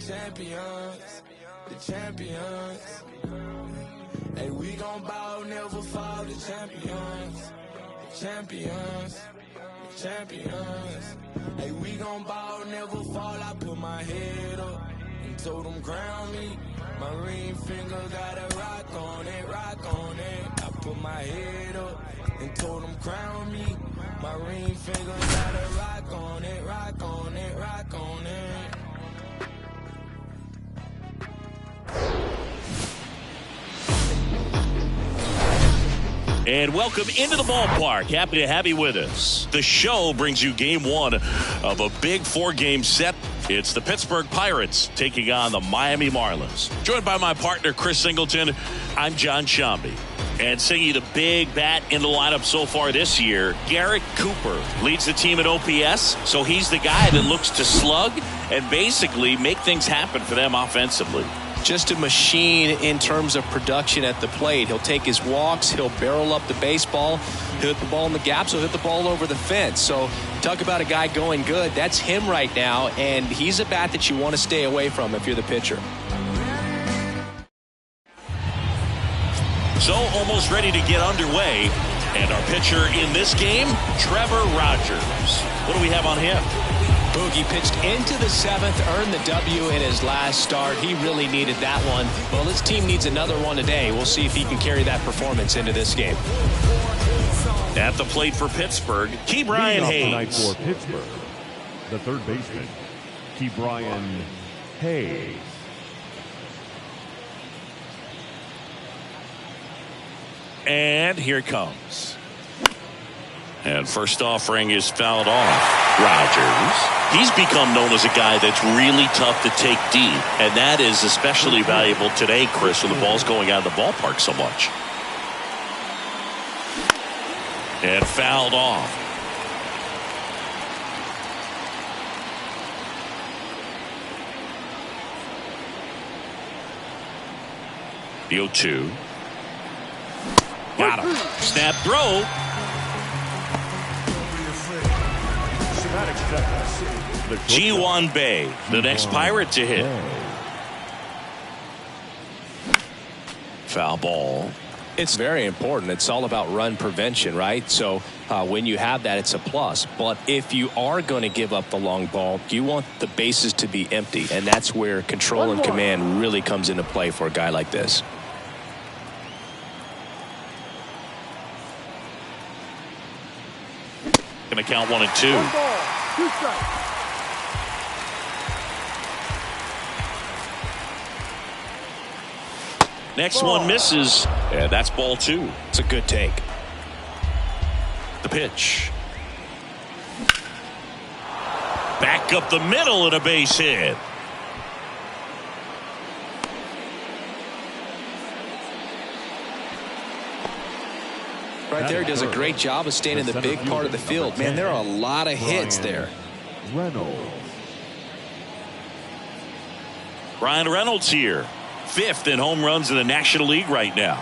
champions, the champions. Hey, we gon' ball, never fall, the champions, the champions, the champions. Hey, we gon' ball, never fall. I put my head up and told them crown me. My ring finger got a rock on it, rock on it. I put my head up and told them crown me. My ring finger got a rock on it, rock on it, rock on it. And welcome into the ballpark. Happy to have you with us. The show brings you game one of a big four-game set. It's the Pittsburgh Pirates taking on the Miami Marlins. Joined by my partner, Chris Singleton, I'm John Shambi. And singing the big bat in the lineup so far this year, Garrett Cooper leads the team in OPS, so he's the guy that looks to slug and basically make things happen for them offensively. Just a machine in terms of production at the plate. He'll take his walks, he'll barrel up the baseball, he'll hit the ball in the gaps, he'll hit the ball over the fence. So talk about a guy going good. That's him right now, and he's a bat that you want to stay away from if you're the pitcher. So almost ready to get underway. And our pitcher in this game, Trevor Rogers. What do we have on him? Boogie pitched into the seventh, earned the W in his last start. He really needed that one. Well, his team needs another one today. We'll see if he can carry that performance into this game. At the plate for Pittsburgh, Ke'Bryan Hayes. Tonight for Pittsburgh, the third baseman, Ke'Bryan Hayes. And here it comes. And first offering is fouled off. Rogers. He's become known as a guy that's really tough to take deep. And that is especially valuable today, Chris, when the ball's going out of the ballpark so much. And fouled off. The 0-2. Got him. Snap throw. Ji-hwan Bae, the next Pirate to hit. Foul ball. It's very important. It's all about run prevention, right? So when you have that, it's a plus. But if you are going to give up the long ball, you want the bases to be empty. And that's where control and command really comes into play for a guy like this. Going to count 1 and 2. 1 ball, 2 strikes. Next one misses, and that's ball 2. It's a good take. The pitch. Back up the middle and a base hit. Right there, he does a great job of staying in the big part of the field. Man, there are a lot of hits there. Ryan Reynolds here. 5th in home runs in the National League right now.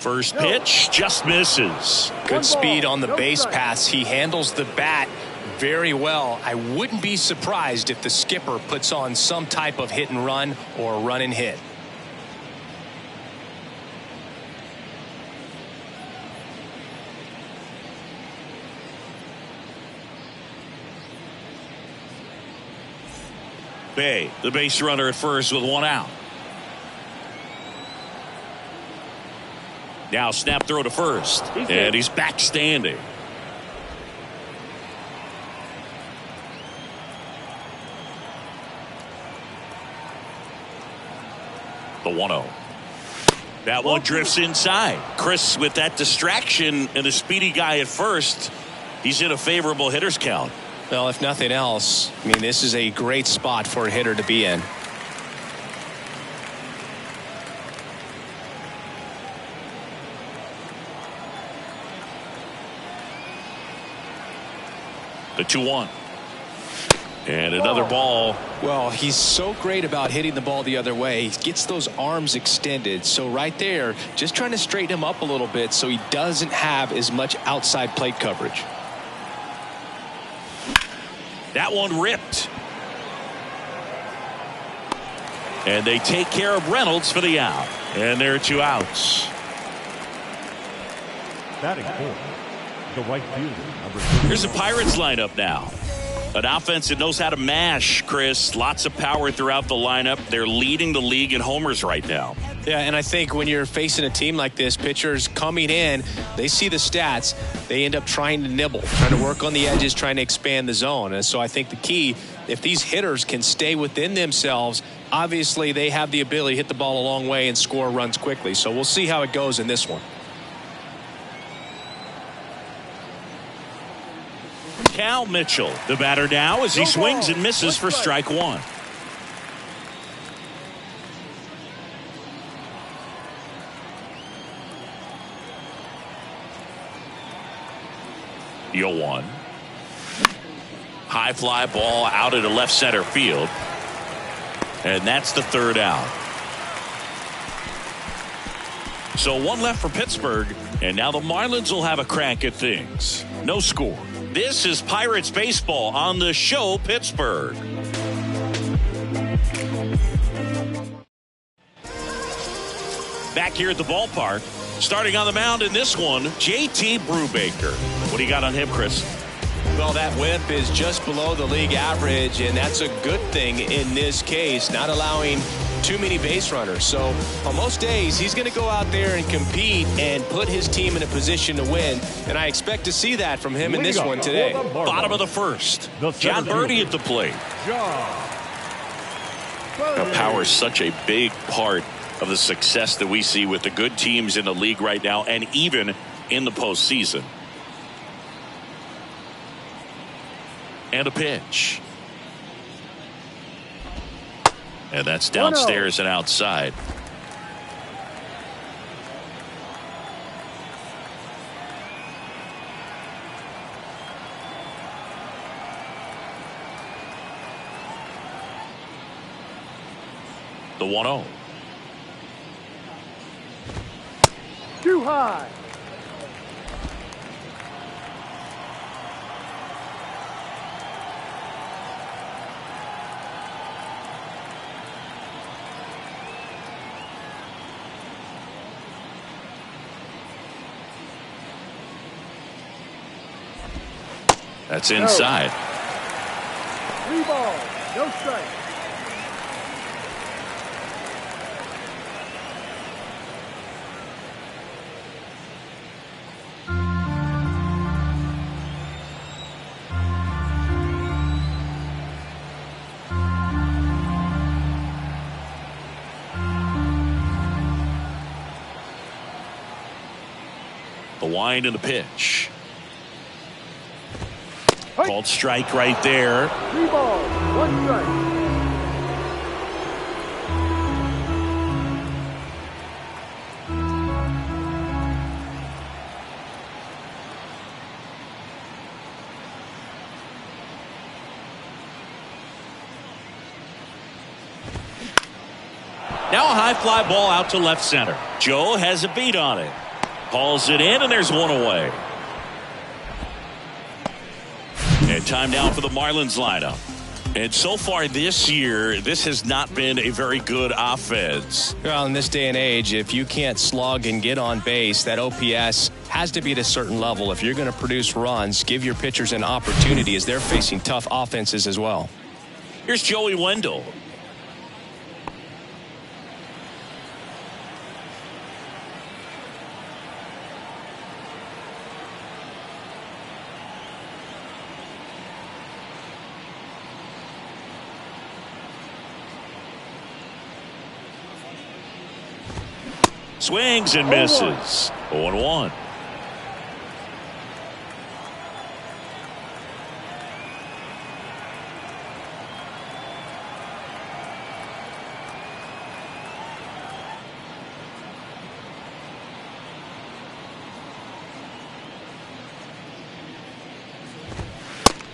First pitch just misses. Good speed on the base pass. He handles the bat very well. I wouldn't be surprised if the skipper puts on some type of hit and run or run and hit. Bae, the base runner at first with 1 out. Now snap throw to first. And he's back standing. The 1-0. That one drifts inside. Chris, with that distraction and the speedy guy at first, he's in a favorable hitter's count. Well, if nothing else, I mean, this is a great spot for a hitter to be in. The 2-1. And another ball. Well, he's so great about hitting the ball the other way. He gets those arms extended. So right there, just trying to straighten him up a little bit so he doesn't have as much outside plate coverage. That one ripped. And they take care of Reynolds for the out. And there are 2 outs. Batting fourth, the right fielder, number 3. Here's the Pirates lineup now. An offense that knows how to mash, Chris. Lots of power throughout the lineup. They're leading the league in homers right now. Yeah, and I think when you're facing a team like this, pitchers coming in, they see the stats. They end up trying to nibble, trying to work on the edges, trying to expand the zone. And so I think the key, if these hitters can stay within themselves, obviously they have the ability to hit the ball a long way and score runs quickly. So we'll see how it goes in this one. Cal Mitchell, the batter now, as he swings and misses for strike 1. Yo 1. High fly ball out into left center field. And that's the 3rd out. So 1 left for Pittsburgh, and now the Marlins will have a crack at things. No score. This is Pirates baseball on the show Pittsburgh. Back here at the ballpark, starting on the mound in this one, JT Brubaker. What do you got on him, Chris? Well, that whip is just below the league average, and that's a good thing in this case, not allowing too many base runners. So on most days, he's going to go out there and compete and put his team in a position to win, and I expect to see that from him in this one today. Bottom of the first. John Birdie at the plate. Now, power is such a big part of the success that we see with the good teams in the league right now, and even in the postseason. And a pitch. And that's downstairs and outside. The 1-0. Too high. That's inside. 3 balls, no strike. The wind and the pitch. Called strike right there. 3 balls, 1 strike. Now a high fly ball out to left center. Joe has a beat on it. Hauls it in, and there's 1 away. And time now for the Marlins lineup. And so far this year, this has not been a very good offense. Well, in this day and age, if you can't slug and get on base, that OPS has to be at a certain level. If you're going to produce runs, give your pitchers an opportunity as they're facing tough offenses as well. Here's Joey Wendell. Swings and misses. 0-1.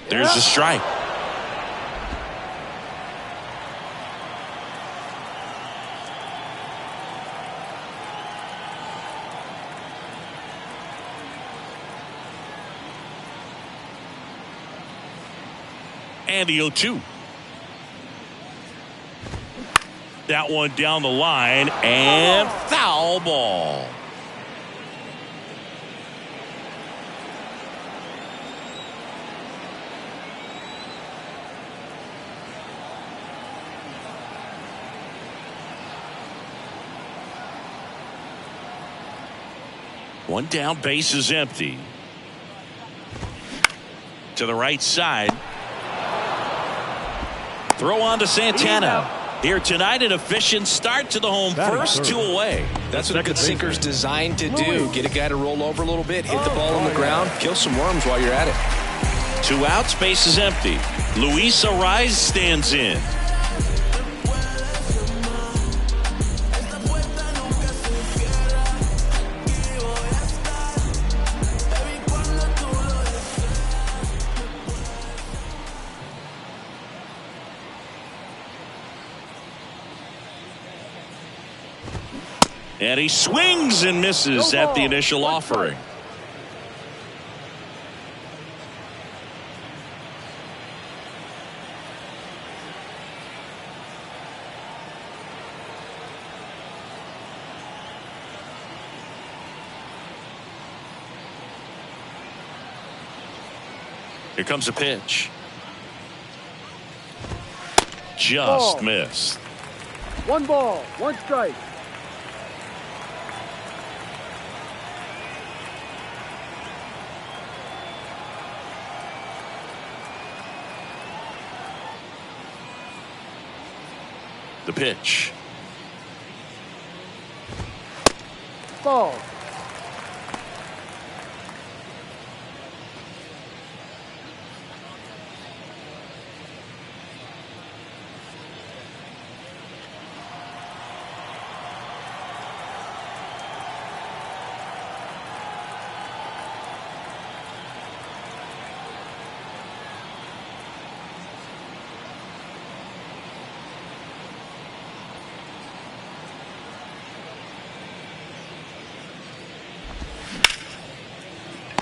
There's the strike. And the 0-2. That one down the line and foul ball. One down, base is empty. To the right side. Throw on to Santana. Here tonight, an efficient start to the home first, 2 away. That's what a good sinker's designed to do. Get a guy to roll over a little bit, hit the ball on the ground, kill some worms while you're at it. 2 outs, base is empty. Luis Arraez stands in. And he swings and misses at the initial offering. Here comes a pitch. Just missed. 1 ball, 1 strike. The pitch. Ball.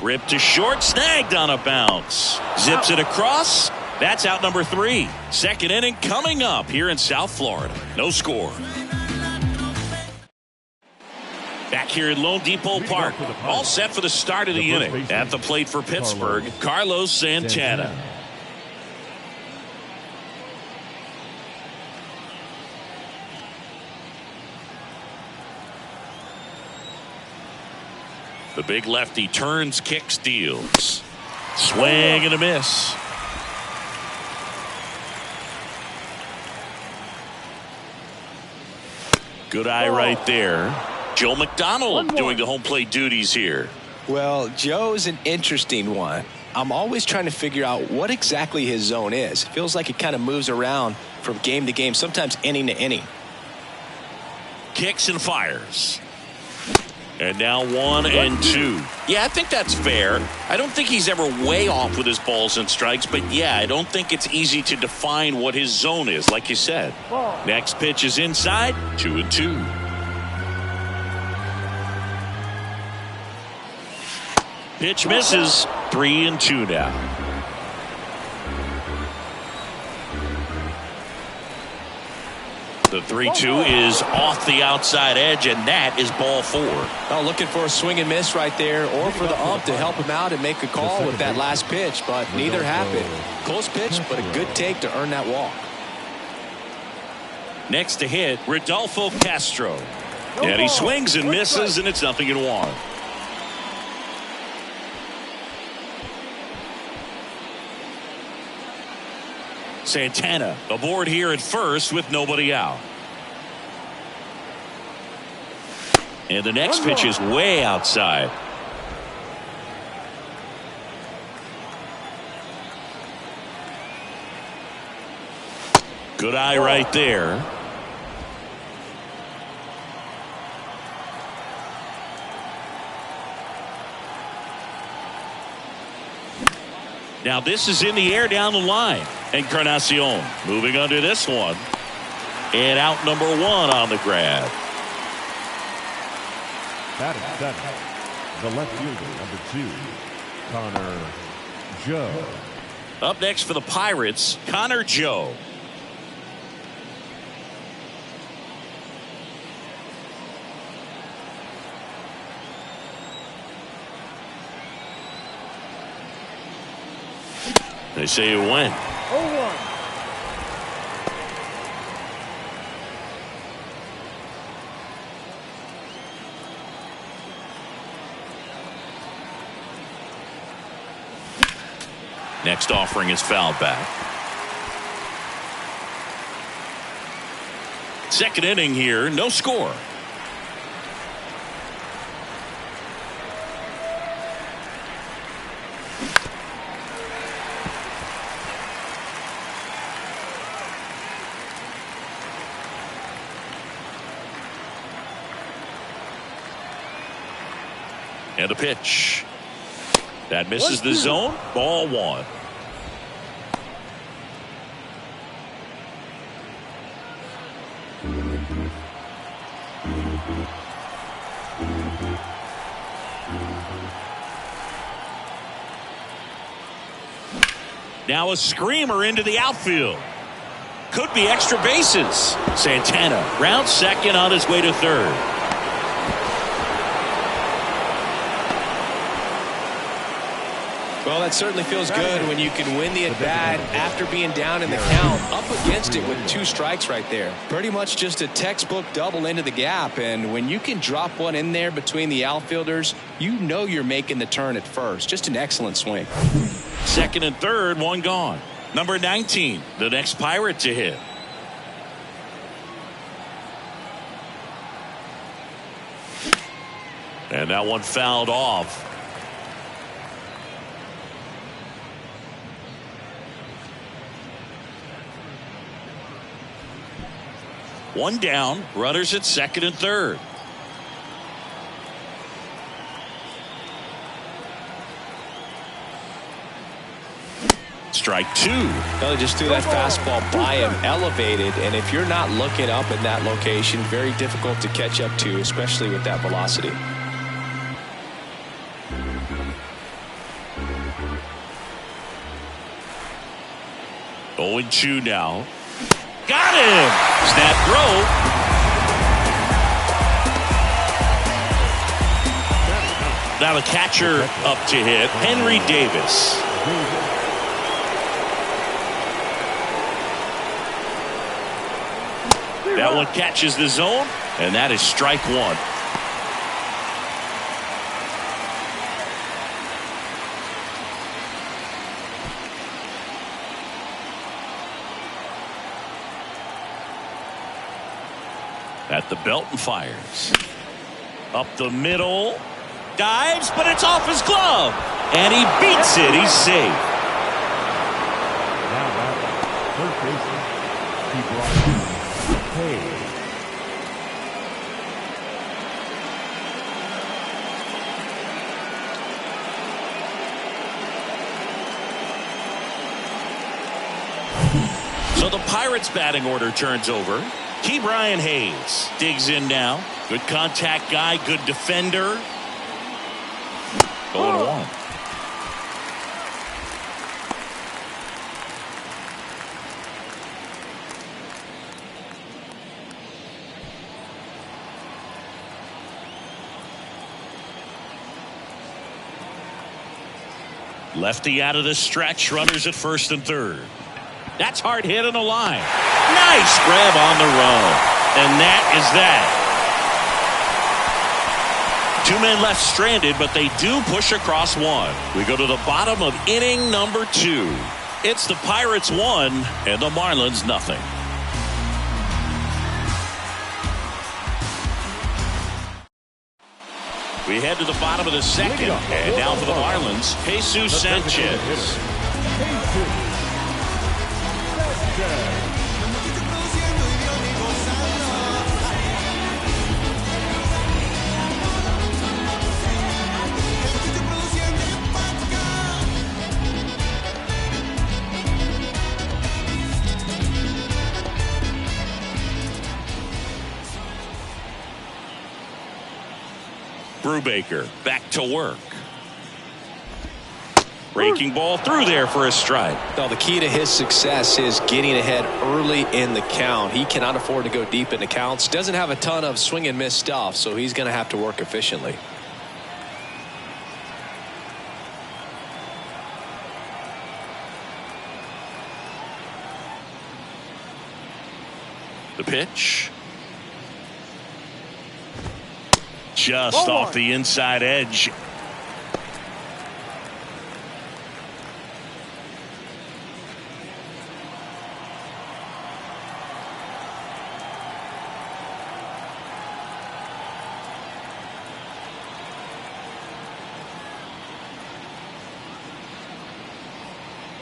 Ripped to short, snagged on a bounce. Zips it across. That's out number 3. Second inning coming up here in South Florida. No score. Back here at Lone Depot Park. All set for the start of the inning. At the plate for Pittsburgh, Carlos Santana. The big lefty turns, kicks, deals. Swing and a miss. Good eye right there. Joe McDonald doing the home plate duties here. Well, Joe's an interesting one. I'm always trying to figure out what exactly his zone is. It feels like it kind of moves around from game to game, sometimes inning to inning. Kicks and fires. And now 1 and 2. Yeah, I think that's fair. I don't think he's ever way off with his balls and strikes, but yeah, I don't think it's easy to define what his zone is, like you said. Next pitch is inside, 2 and 2. Pitch misses, 3 and 2 now. The 3-2 is off the outside edge, and that is ball 4. Oh, looking for a swing and miss right there, or for the ump to help him out and make a call with that last pitch, but neither happened. Close pitch, but a good take to earn that walk. Next to hit, Rodolfo Castro. And he swings and misses, and it's 0-1. Santana aboard here at first with nobody out. And the next pitch is way outside. Good eye right there. Now this is in the air down the line. Encarnacion moving under this one. And out number 1 on the grab. Batting 7, the left fielder, number 2, Connor Joe. Up next for the Pirates, Connor Joe. They say you win. 0-1. Next offering is fouled back. Second inning here, no score. And a pitch. That misses the zone. Ball one. Now a screamer into the outfield. Could be extra bases. Santana rounds second on his way to third. Well, that certainly feels good when you can win the at-bat after being down in the count, up against it with 2 strikes right there. Pretty much just a textbook double into the gap, and when you can drop one in there between the outfielders, you know you're making the turn at first. Just an excellent swing. Second and third, one gone. Number 19, the next Pirate to hit. And that one fouled off. One down, runners at second and third. Strike two. Well, they just threw that fastball by him, elevated, and if you're not looking up in that location, very difficult to catch up to, especially with that velocity. Oh, and 2 now. Got him! Snap throw. Now the catcher up to hit, Henry Davis. That one catches the zone, and that is strike one. At the belt and fires. Up the middle. Dives, but it's off his glove. And he beats it. He's safe. Now back, third baseman, he brought Hayes. So the Pirates batting order turns over. Ke'Bryan Hayes digs in now. Good contact guy, good defender. 0-1. Lefty out of the stretch, runners at first and third. That's hard hit on the line. Nice grab on the run. And that is that. 2 men left stranded, but they do push across one. We go to the bottom of inning number 2. It's the Pirates 1 and the Marlins nothing. We head to the bottom of the second, and now for the Marlins, Jesus Sanchez. Brubaker back to work. Breaking ball through there for a strike. Well, the key to his success is getting ahead early in the count. He cannot afford to go deep in the counts. Doesn't have a ton of swing and miss stuff, so he's going to have to work efficiently. The pitch. Just off the inside edge.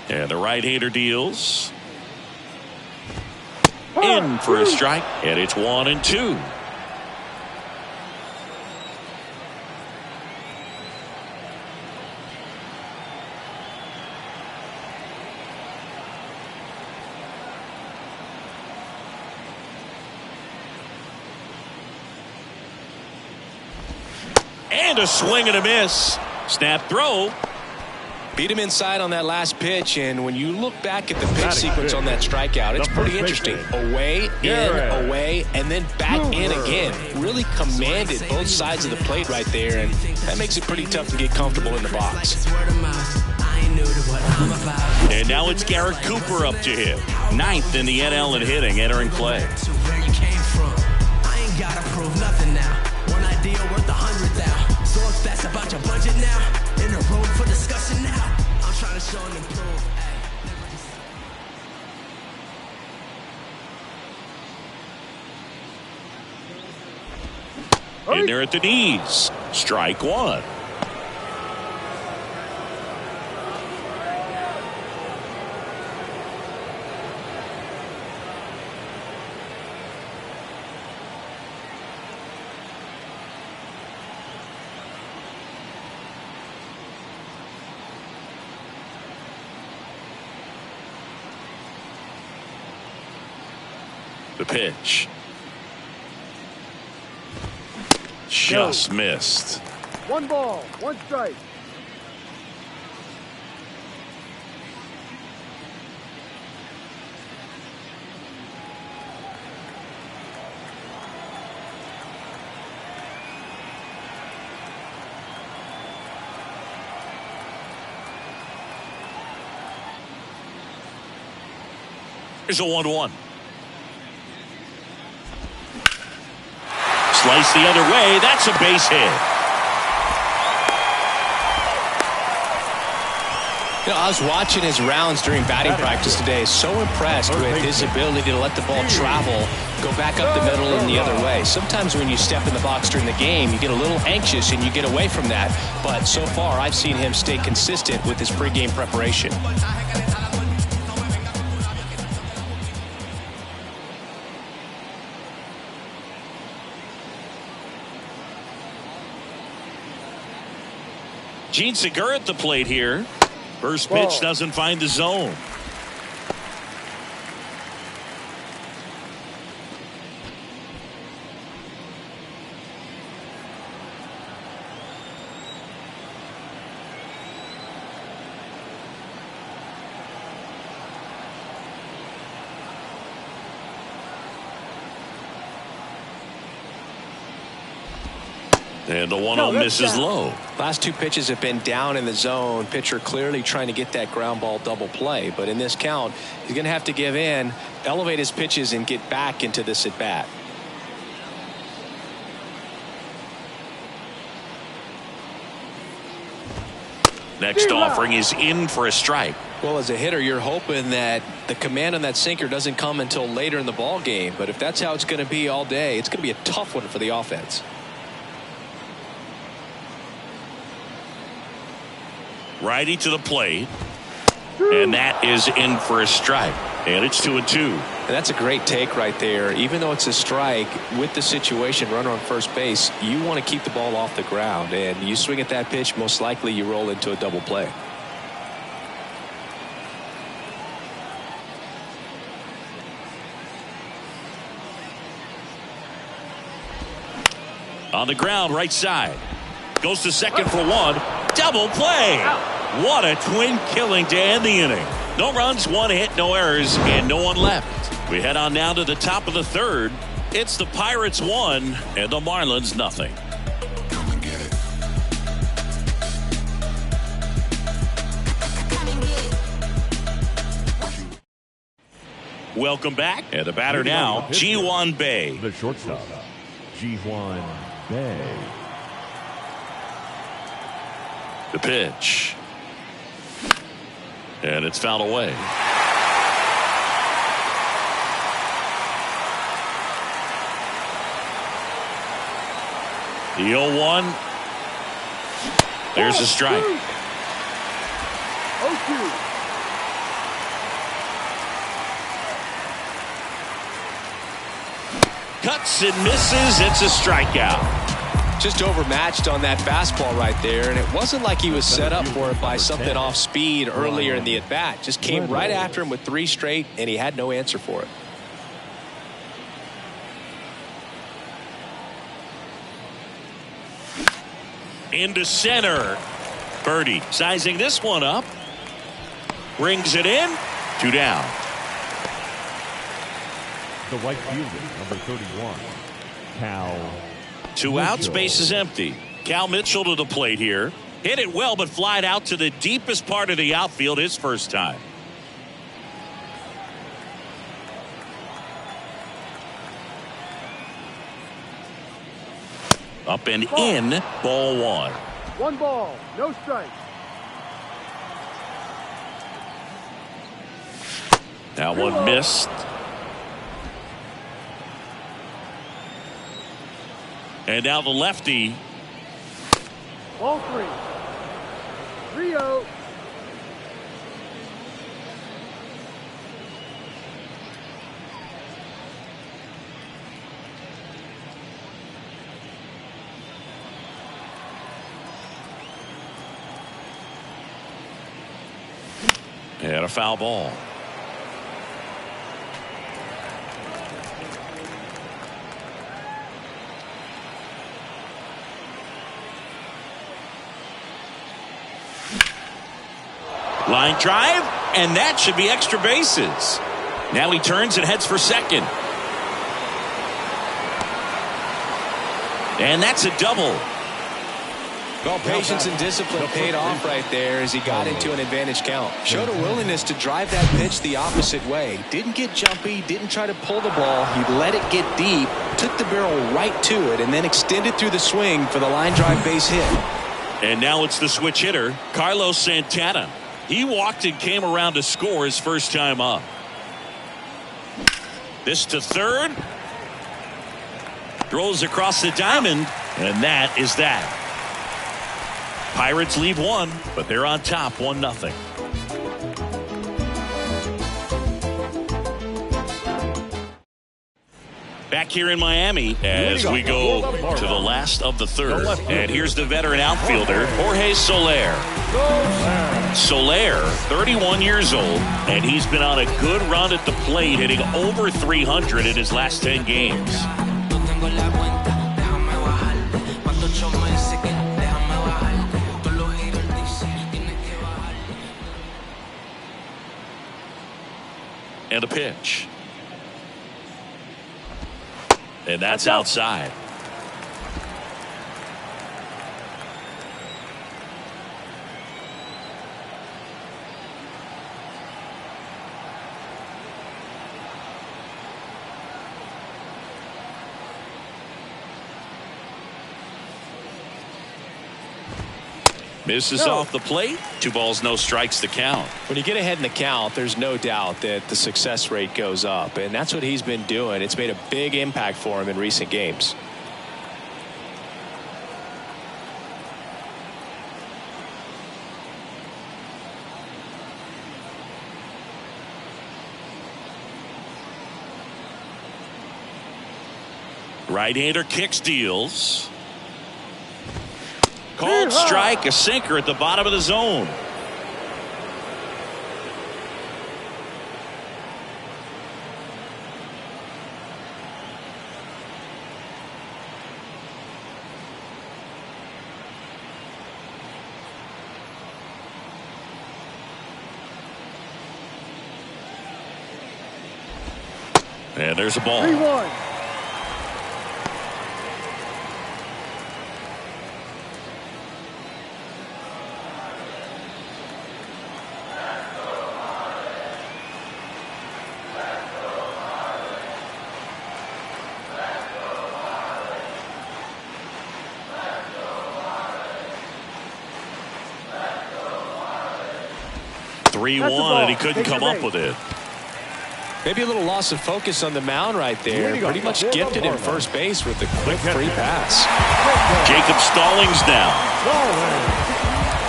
And the right-hander deals. In for a strike, and it's 1-2. And a swing and a miss. Snap throw. Beat him inside on that last pitch, and when you look back at the pitch sequence on that strikeout, it's pretty interesting. Away, in, away, and then back in again. Really commanded both sides of the plate right there, and that makes it pretty tough to get comfortable in the box. And now it's Garrett Cooper up to hit. 9th in the NL in hitting, entering play. So if that's about your budget now, in a room for discussion now, I'm trying to show and improve. In there at the knees. Strike one. The pitch. Just missed. 1 ball, 1 strike. Here's a 1-1. Slice the other way. That's a base hit. You know, I was watching his rounds during batting practice today. So impressed with his ability to let the ball travel, go back up the middle and the other way. Sometimes when you step in the box during the game, you get a little anxious and you get away from that. But so far, I've seen him stay consistent with his pregame preparation. Gene Segura at the plate here. First pitch doesn't find the zone. And the 1-0 misses low. Last 2 pitches have been down in the zone. Pitcher clearly trying to get that ground ball double play. But in this count, he's going to have to give in, elevate his pitches, and get back into this at bat. Next offering is in for a strike. Well, as a hitter, you're hoping that the command on that sinker doesn't come until later in the ball game. But if that's how it's going to be all day, it's going to be a tough one for the offense. Righty to the plate. And that is in for a strike. And it's 2-2. And that's a great take right there. Even though it's a strike, with the situation, runner on first base, you want to keep the ball off the ground. And you swing at that pitch, most likely you roll into a double play. On the ground, right side. Goes to second for 1. Double play. What a twin killing to end the inning. No runs, one hit, no errors, and no one left. We head on now to the top of the third. It's the Pirates 1 and the Marlins nothing. Welcome back. And the batter now, Ji-hwan Bae. The shortstop, Ji-hwan Bae. The pitch. And it's fouled away. The 0-1. There's a strike. 0-2. Cuts and misses. It's a strikeout. Just overmatched on that fastball right there, and it wasn't like he was set up for it by something off speed earlier in the at-bat. Just came right after him with 3 straight, and he had no answer for it. Into center. Birdie sizing this one up. Brings it in. 2 down. The right fielder, number 31, Cal 2 outs, Mitchell. base is empty. Cal Mitchell to the plate here. Hit it well, but flied out to the deepest part of the outfield his first time. Up and in, ball 1. 1 ball, no strike. That one missed. And now the lefty. Ball 3. 3-0. And a foul ball. Line drive, and that should be extra bases. Now he turns and heads for second. And that's a double. Well, patience and discipline paid off right there as he got into an advantage count. Showed a willingness to drive that pitch the opposite way. Didn't get jumpy, didn't try to pull the ball. He let it get deep, took the barrel right to it, and then extended through the swing for the line drive base hit. And now it's the switch hitter, Carlos Santana. He walked and came around to score his first time up. This to third. Throws across the diamond, and that is that. Pirates leave 1, but they're on top 1-0. Back here in Miami as we go to the last of the third. And here's the veteran outfielder, Jorge Soler. Soler, 31 years old, and he's been on a good run at the plate, hitting over 300 in his last 10 games. And a pitch. And that's outside. Misses off the plate. 2 balls, no strikes to count. When you get ahead in the count, there's no doubt that the success rate goes up, and that's what he's been doing. It's made a big impact for him in recent games. Right-hander kicks, deals. Called strike, a sinker at the bottom of the zone. And there's a ball. 3-1. Three-one, and he couldn't come up with it. Maybe a little loss of focus on the mound right there. Pretty much gifted in first base with the quick free pass. Jacob Stallings now.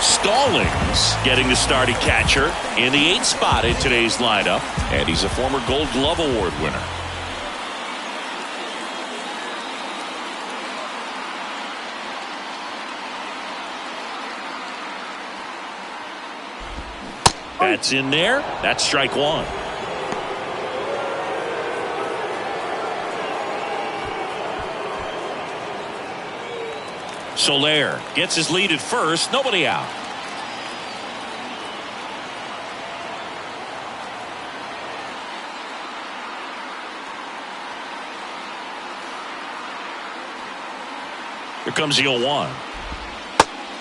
Stallings getting the starting catcher in the 8th spot in today's lineup, and he's a former Gold Glove Award winner. That's in there. That's strike one. Soler gets his lead at first. Nobody out. Here comes the 0-1.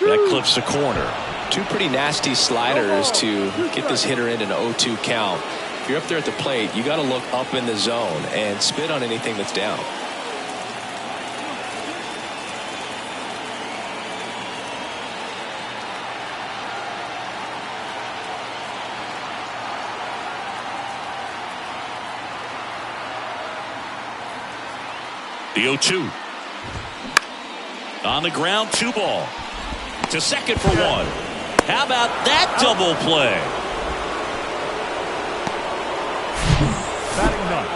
That clips the corner. Two pretty nasty sliders to get this hitter in an 0-2 count. If you're up there at the plate, you got to look up in the zone and spit on anything that's down. The 0-2. On the ground, 2 ball. To second for 1. How about that double play? Batting ninth,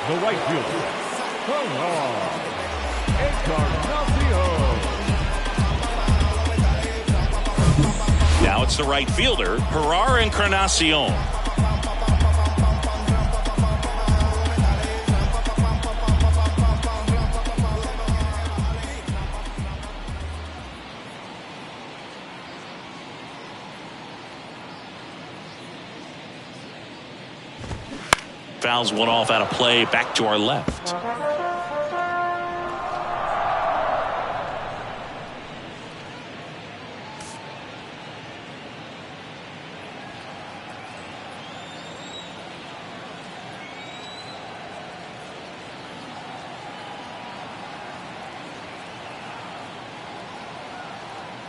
the right fielder, Encarnacion. Now it's the right fielder, Gerard Encarnacion. Fouls one off out of play, back to our left.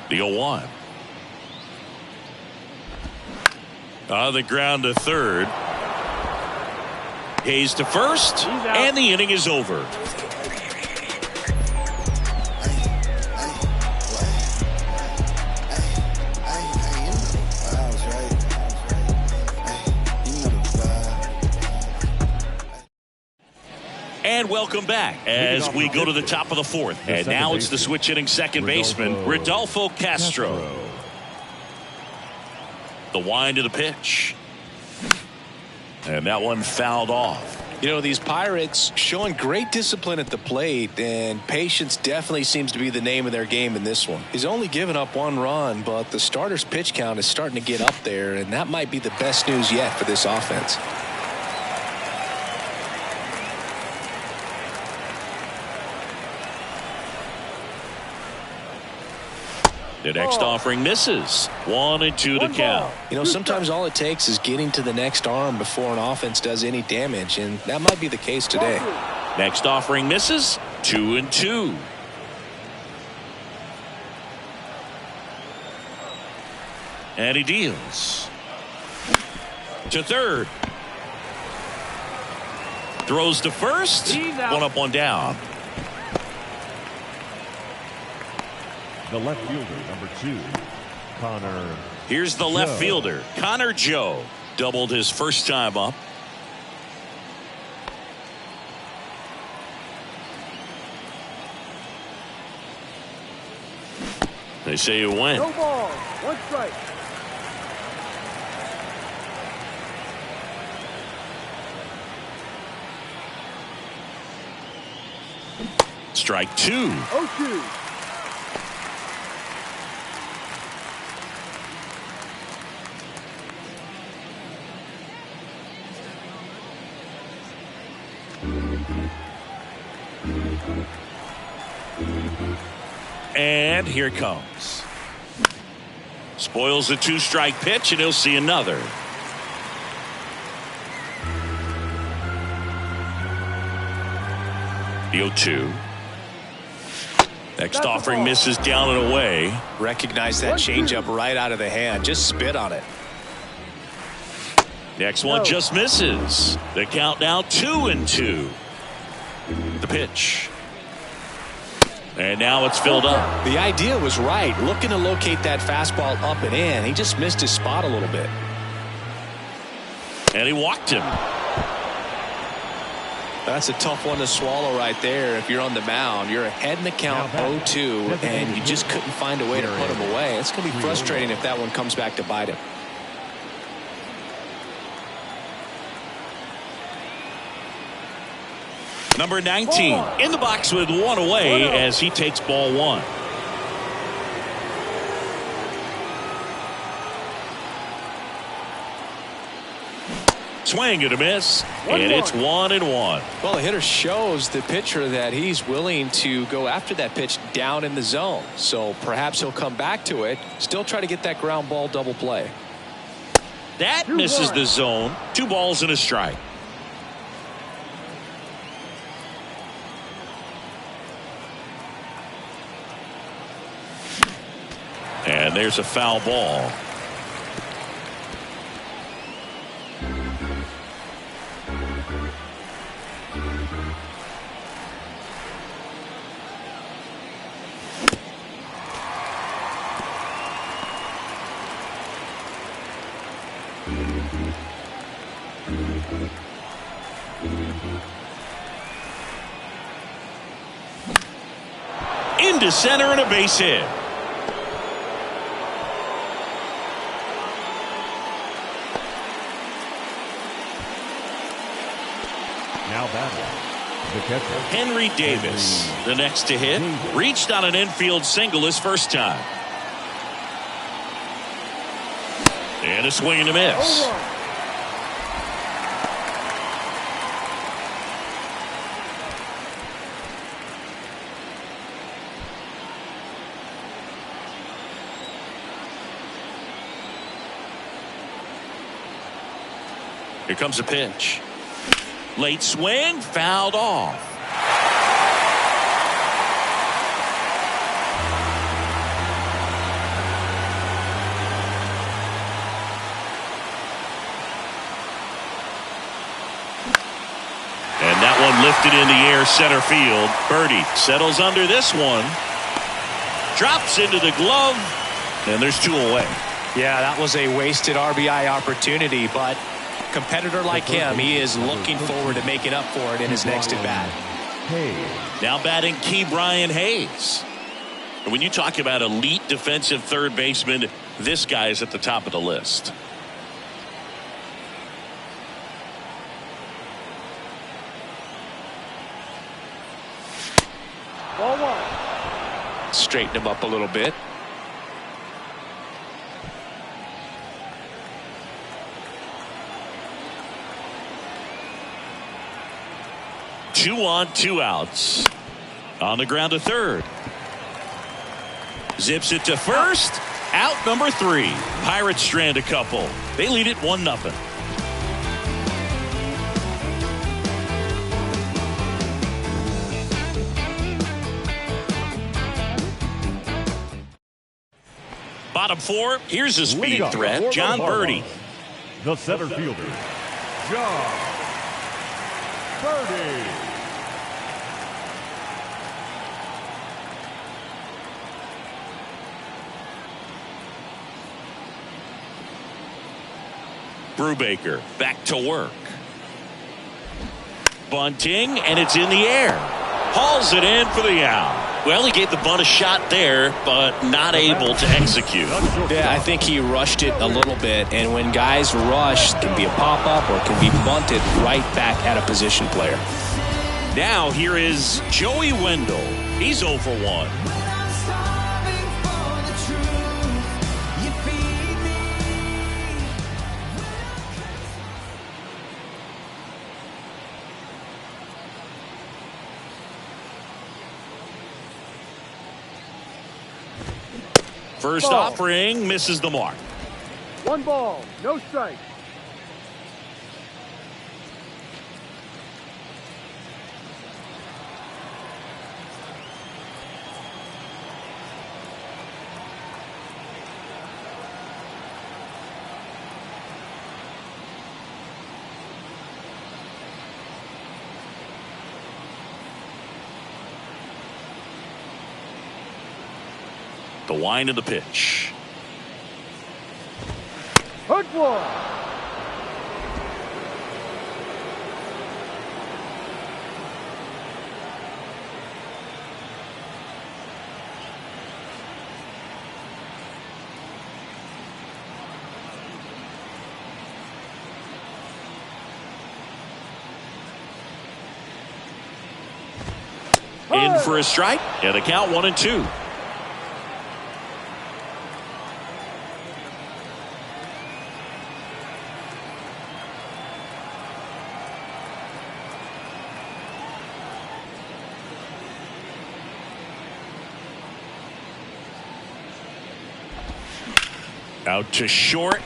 The 0-1. On the ground to third. Hayes to first, and the inning is over. And welcome back as we go to the top of the 4th. And now it's the switch hitting second baseman, Rodolfo Castro. The wind of the pitch. And that one fouled off. You know, these Pirates showing great discipline at the plate, and patience definitely seems to be the name of their game in this one. He's only given up 1 run, but the starter's pitch count is starting to get up there, and that might be the best news yet for this offense. The next offering misses. 1-2 to count. You know, sometimes all it takes is getting to the next arm before an offense does any damage, and that might be the case today. Next offering misses. 2-2. And he deals. To third. Throws to first. 1 up, 1 down. The left fielder, number 2, Connor. Here's the left fielder, Connor Joe. Doubled his first time up. They say it went. No ball. 1 strike. Strike 2. 0-2. And here it comes. Spoils the 2-strike pitch, and he'll see another. The 0-2. Next offering misses down and away. Recognize that changeup right out of the hand. Just spit on it. Next one just misses. The count now 2-2. The pitch. And now it's filled up. The idea was right. Looking to locate that fastball up and in. He just missed his spot a little bit. And he walked him. That's a tough one to swallow right there. If you're on the mound, you're ahead in the count 0-2, and you just couldn't find a way to put him away. It's going to be frustrating if that one comes back to bite him. Number 19 in the box with one away as he takes ball one. Swing and a miss, and it's 1-1. Well, the hitter shows the pitcher that he's willing to go after that pitch down in the zone. So perhaps he'll come back to it, still try to get that ground ball double play. That misses the zone. 2 balls and a strike. And there's a foul ball. Into center and a base hit. Now batting, the catcher, Henry Davis, the next to hit, reached on an infield single his first time. And a swing and a miss. Here comes a pitch. Late swing, fouled off. And that one lifted in the air center field. Birdie settles under this one. Drops into the glove. And there's 2 away. Yeah, that was a wasted RBI opportunity, but competitor like him, he is looking forward to making up for it in his next at bat. Now batting Ke'Bryan Hayes. And when you talk about elite defensive third baseman, this guy is at the top of the list. Ball 1. Straighten him up a little bit. 2 on, 2 outs. On the ground to third. Zips it to first. Out number 3. Pirates strand a couple. They lead it 1-0. Bottom 4. Here's a speed threat. John Birdie. The center fielder, John Birdie. Brubaker back to work. Bunting, and it's in the air. Hauls it in for the out. Well, he gave the bunt a shot there, but not able to execute. Yeah, I think he rushed it a little bit, and when guys rush, it can be a pop-up or it can be bunted right back at a position player. Now here is Joey Wendell. He's 0 for 1. First Ball. offering misses the mark. 1 ball, no strike. The wind of the pitch. Hook one. In for a strike, and the count 1-2. Out to short.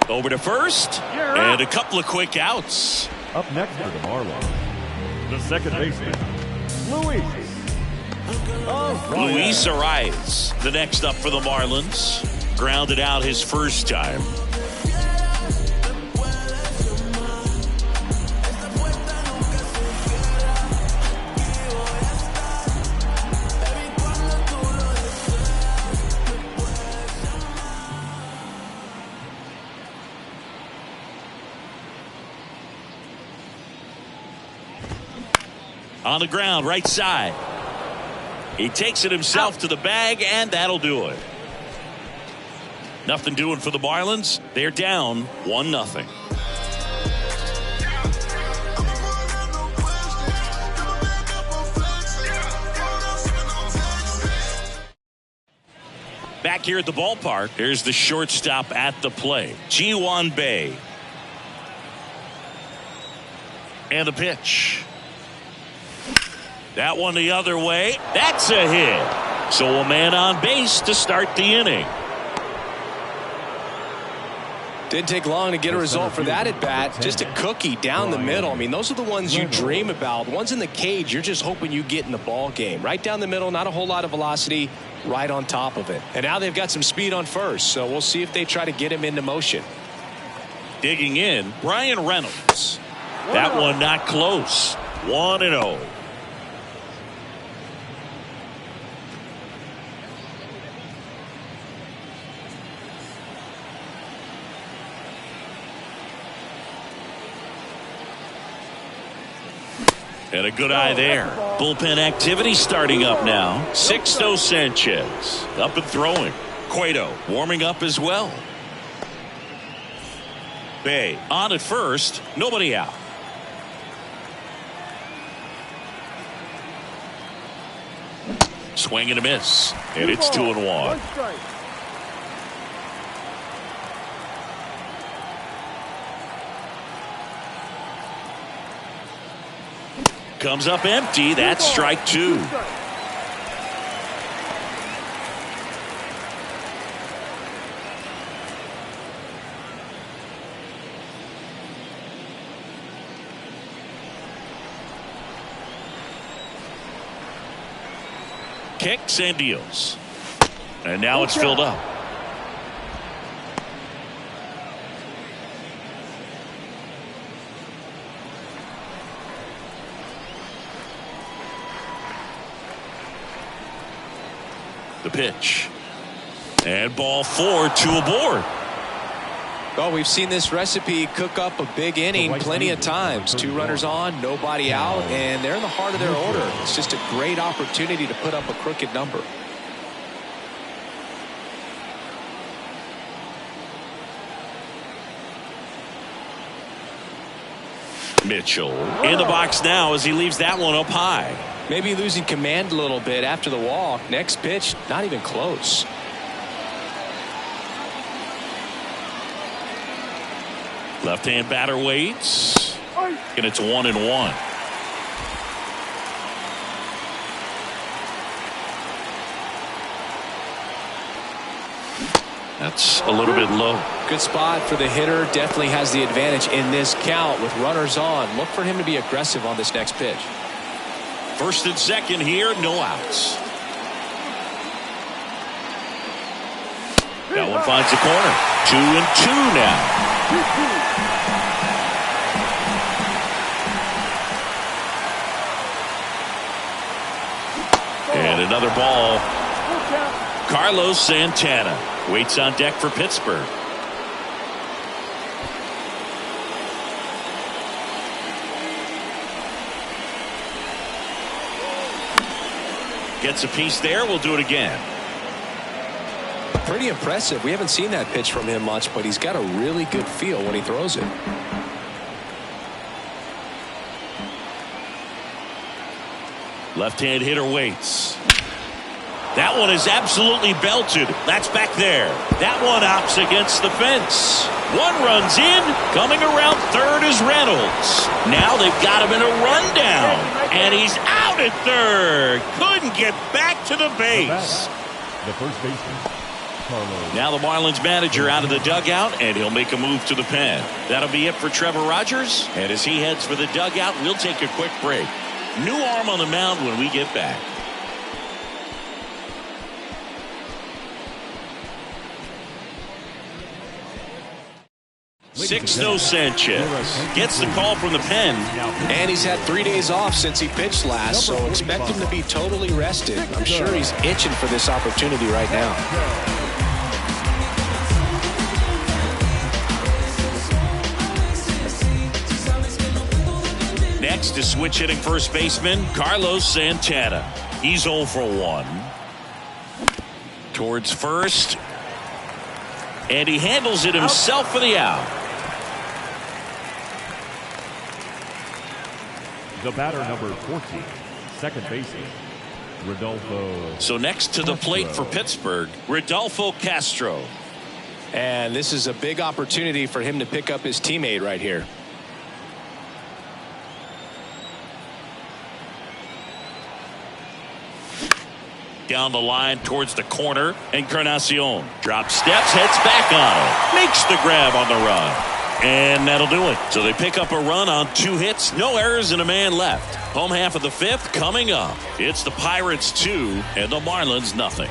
Over to first. And a couple of quick outs. Up next for the Marlins, the second baseman, Luis. Luis Arias, the next up for the Marlins. Grounded out his first time. On the ground, right side. He takes it himself to the bag, and that'll do it. Nothing doing for the Marlins. They're down 1-0. Back here at the ballpark, here's the shortstop at the plate, Ji-hwan Bae. And the pitch. That one the other way. That's a hit. So a man on base to start the inning. Didn't take long to get a result for that at bat. Just a cookie down the middle. I mean, those are the ones you dream about. Ones in the cage, you're just hoping you get in the ball game. Right down the middle, not a whole lot of velocity, right on top of it. And now they've got some speed on first, so we'll see if they try to get him into motion. Digging in, Brian Reynolds. That one not close. 1-0. And a good eye there. Bullpen activity starting up now. Sixto Sanchez up and throwing. Cueto warming up as well. Bae on at first. Nobody out. Swing and a miss. And it's 2-1. Comes up empty. That's strike 2. Kicks and deals. And now it's filled up. The pitch. And ball 4, 2 aboard. Well, we've seen this recipe cook up a big inning plenty of times. 2 runners on, nobody out, and they're in the heart of their order. It's just a great opportunity to put up a crooked number. Mitchell in the box now as he leaves that one up high. Maybe losing command a little bit after the walk. Next pitch, not even close. Left-hand batter waits. And it's 1-1. That's a little bit low. Good spot for the hitter. Definitely has the advantage in this count with runners on. Look for him to be aggressive on this next pitch. First and second here, no outs. That one finds the corner. 2-2 now. And another ball. Carlos Santana waits on deck for Pittsburgh. Gets a piece there. We'll do it again. Pretty impressive. We haven't seen that pitch from him much, but he's got a really good feel when he throws it. Left-hand hitter waits. That one is absolutely belted. That's back there. That one opts against the fence. One runs in. Coming around third is Reynolds. Now they've got him in a rundown. And he's out at third. Couldn't get back to the base. The first baseman, Carlos. Now the Marlins manager out of the dugout, and he'll make a move to the pen. That'll be it for Trevor Rogers. And as he heads for the dugout, we'll take a quick break. New arm on the mound when we get back. Sixto Sanchez gets the call from the pen. And he's had 3 days off since he pitched last, so expect him to be totally rested. I'm sure he's itching for this opportunity right now. Next is switch hitting first baseman Carlos Santana. He's 0 for 1. Towards first. And he handles it himself for the out. The batter, number 14, second baseman, Rodolfo. So next to the plate for Pittsburgh, Rodolfo Castro. And this is a big opportunity for him to pick up his teammate right here. Down the line towards the corner. Encarnacion drops steps, heads back on it. Makes the grab on the run. And that'll do it. So they pick up a run on 2 hits. No errors and a man left. Home half of the 5th coming up. It's the Pirates 2 and the Marlins nothing.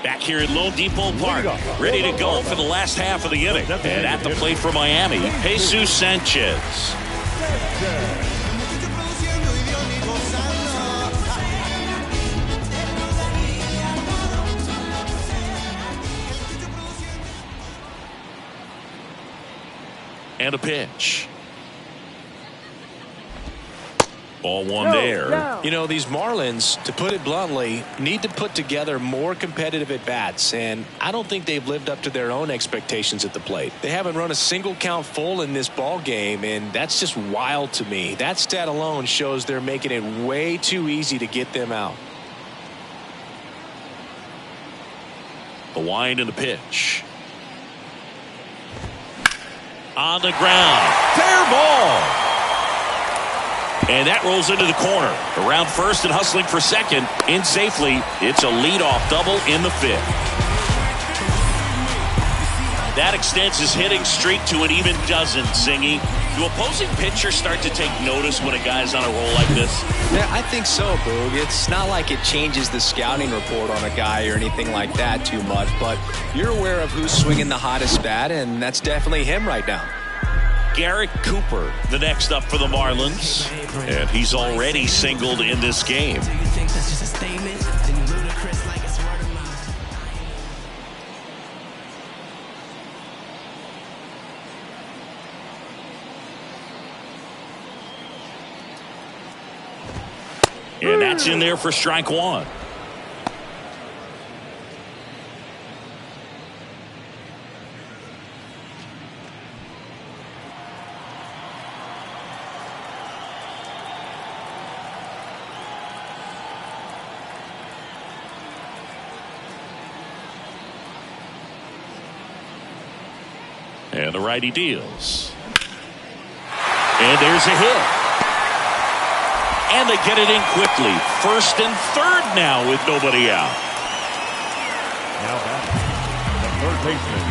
Back here at Lone Depot Park, ready to go for the last half of the inning. And at the plate for Miami, Jesus Sanchez. And a pitch. Ball one there. You know, these Marlins, to put it bluntly, need to put together more competitive at-bats, and I don't think they've lived up to their own expectations at the plate. They haven't run a single count full in this ball game, and that's just wild to me. That stat alone shows they're making it way too easy to get them out. The wind and the pitch. On the ground. Fair ball. And that rolls into the corner. Around first and hustling for second. In safely. It's a leadoff double in the 5th. That extends his hitting streak to an even dozen, Zingy. Do opposing pitchers start to take notice when a guy's on a roll like this? Yeah, I think so, Boog. It's not like it changes the scouting report on a guy or anything like that too much, but you're aware of who's swinging the hottest bat, and that's definitely him right now. Garrett Cooper, the next up for the Marlins, and he's already singled in this game. And that's in there for strike one. And the righty deals. And there's a hit. And they get it in quickly. First and third now with nobody out. Now batting, the third baseman.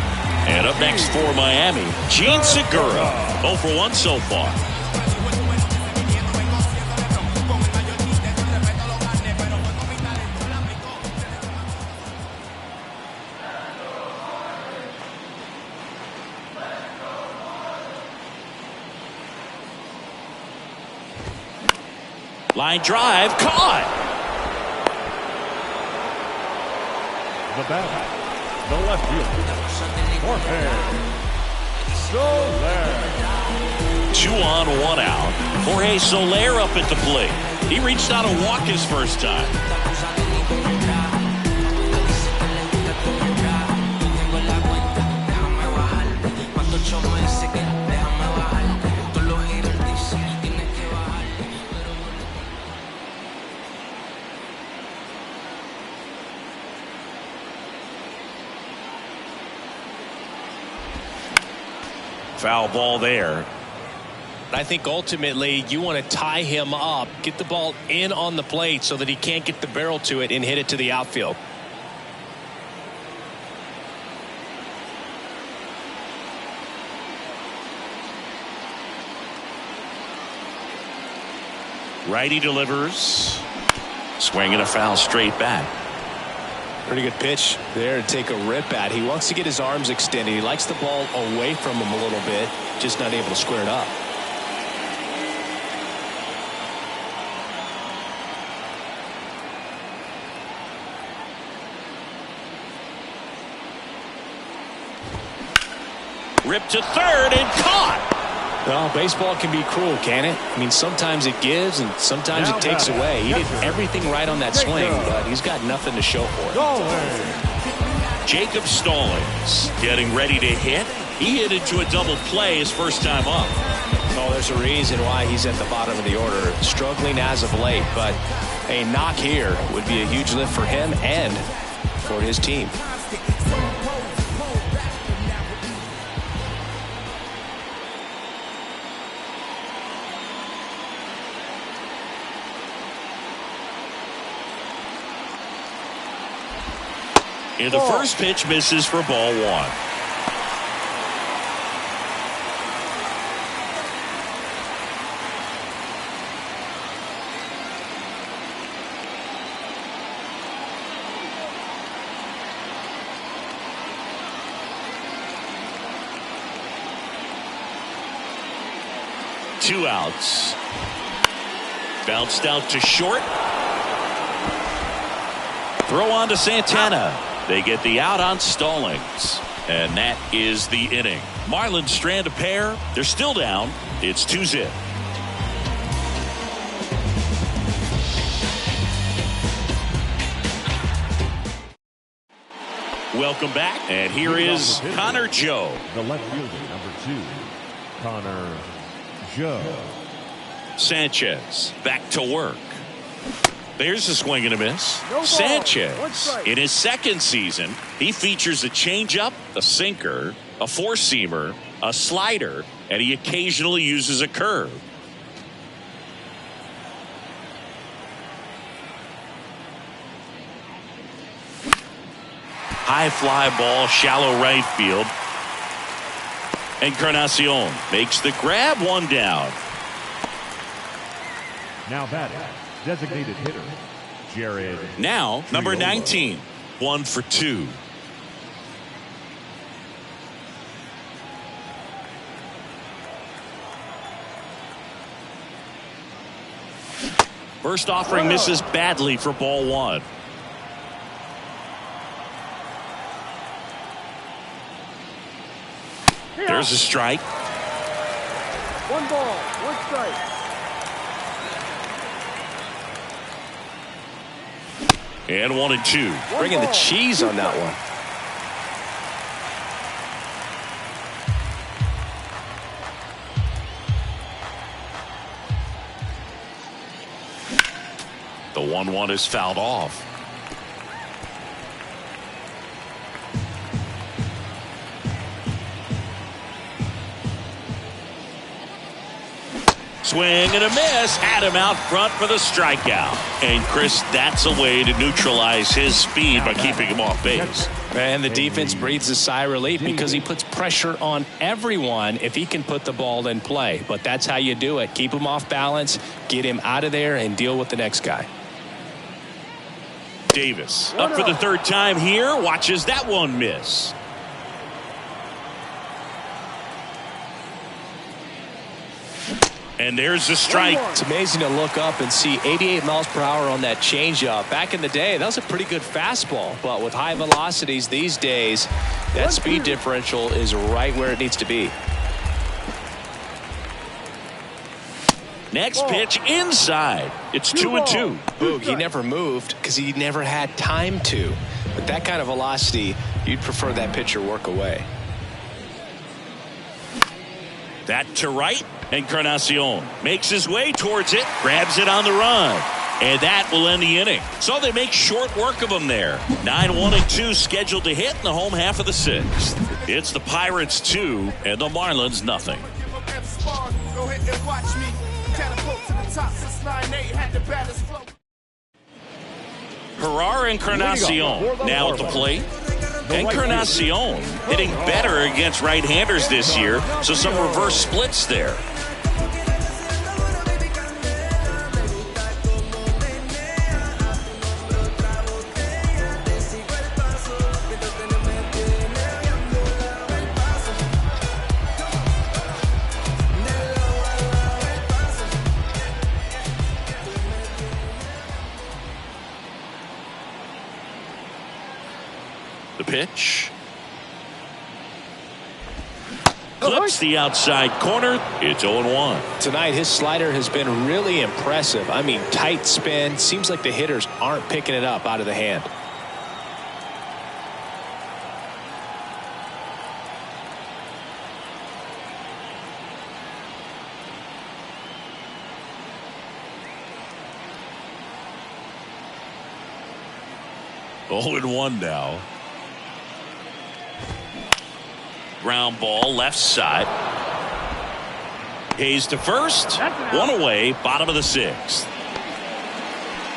And up next for Miami, Jean Segura. 0 for 1 so far. Line drive, caught. The batter, the left fielder, Jorge Soler. 2 on, 1 out. Jorge Soler up at the plate. He reached out and walked his first time. Foul ball there. I think ultimately you want to tie him up, get the ball in on the plate so that he can't get the barrel to it and hit it to the outfield. Righty delivers. Swing and a foul straight back. Pretty good pitch there to take a rip at. He wants to get his arms extended. He likes the ball away from him a little bit, just not able to square it up. Ripped to third and caught. Well, baseball can be cruel, can it? I mean, sometimes it gives and sometimes it takes away. He did everything right on that swing, but he's got nothing to show for it. Jacob Stallings getting ready to hit. He hit into a double play his first time up. Oh, there's a reason why he's at the bottom of the order. Struggling as of late, but a knock here would be a huge lift for him and for his team. And the first pitch misses for ball 1. Two outs. Bounced out to short. Throw on to Santana. They get the out on Stallings. And that is the inning. Marlins strand a pair. They're still down. It's 2-0. Welcome back. And here is Connor Joe. The left fielder, number 2, Connor Joe. Sanchez back to work. There's a swing and a miss. No ball. Sanchez, in his second season, he features a changeup, a sinker, a four-seamer, a slider, and he occasionally uses a curve. High fly ball, shallow right field. Encarnacion makes the grab, 1 down. Now batting, designated hitter, Jared. Now, number Triolo. 19, 1 for 2. First offering misses badly for ball 1. There's a strike. 1 ball, 1 strike. And 1 and 2. Bringing the cheese on that one. The 1-1 is fouled off. Swing and a miss. Had him out front for the strikeout. And, Chris, that's a way to neutralize his speed by keeping him off base. And the defense breathes a sigh of relief because he puts pressure on everyone if he can put the ball in play. But that's how you do it. Keep him off balance, get him out of there, and deal with the next guy. Davis up for the third time here. Watches that one miss. And there's the strike. It's amazing to look up and see 88 miles per hour on that changeup. Back in the day, that was a pretty good fastball. But with high velocities these days, that speed differential is right where it needs to be. Next pitch inside. It's 2-2. Boog, he never moved because he never had time to. With that kind of velocity, you'd prefer that pitcher work away. That to right. Encarnacion makes his way towards it, grabs it on the run, and that will end the inning. So they make short work of him there. 9-1-2 scheduled to hit in the home half of the sixth. It's the Pirates 2 and the Marlins nothing. Gerard Encarnacion now at the plate. Encarnacion hitting better against right-handers this year, so some reverse splits there. The pitch. Clips the outside corner. It's 0-1. Tonight, his slider has been really impressive. I mean, tight spin. Seems like the hitters aren't picking it up out of the hand. Oh, 0-1 now. Ground ball left side. Hayes to first. One away. Bottom of the sixth.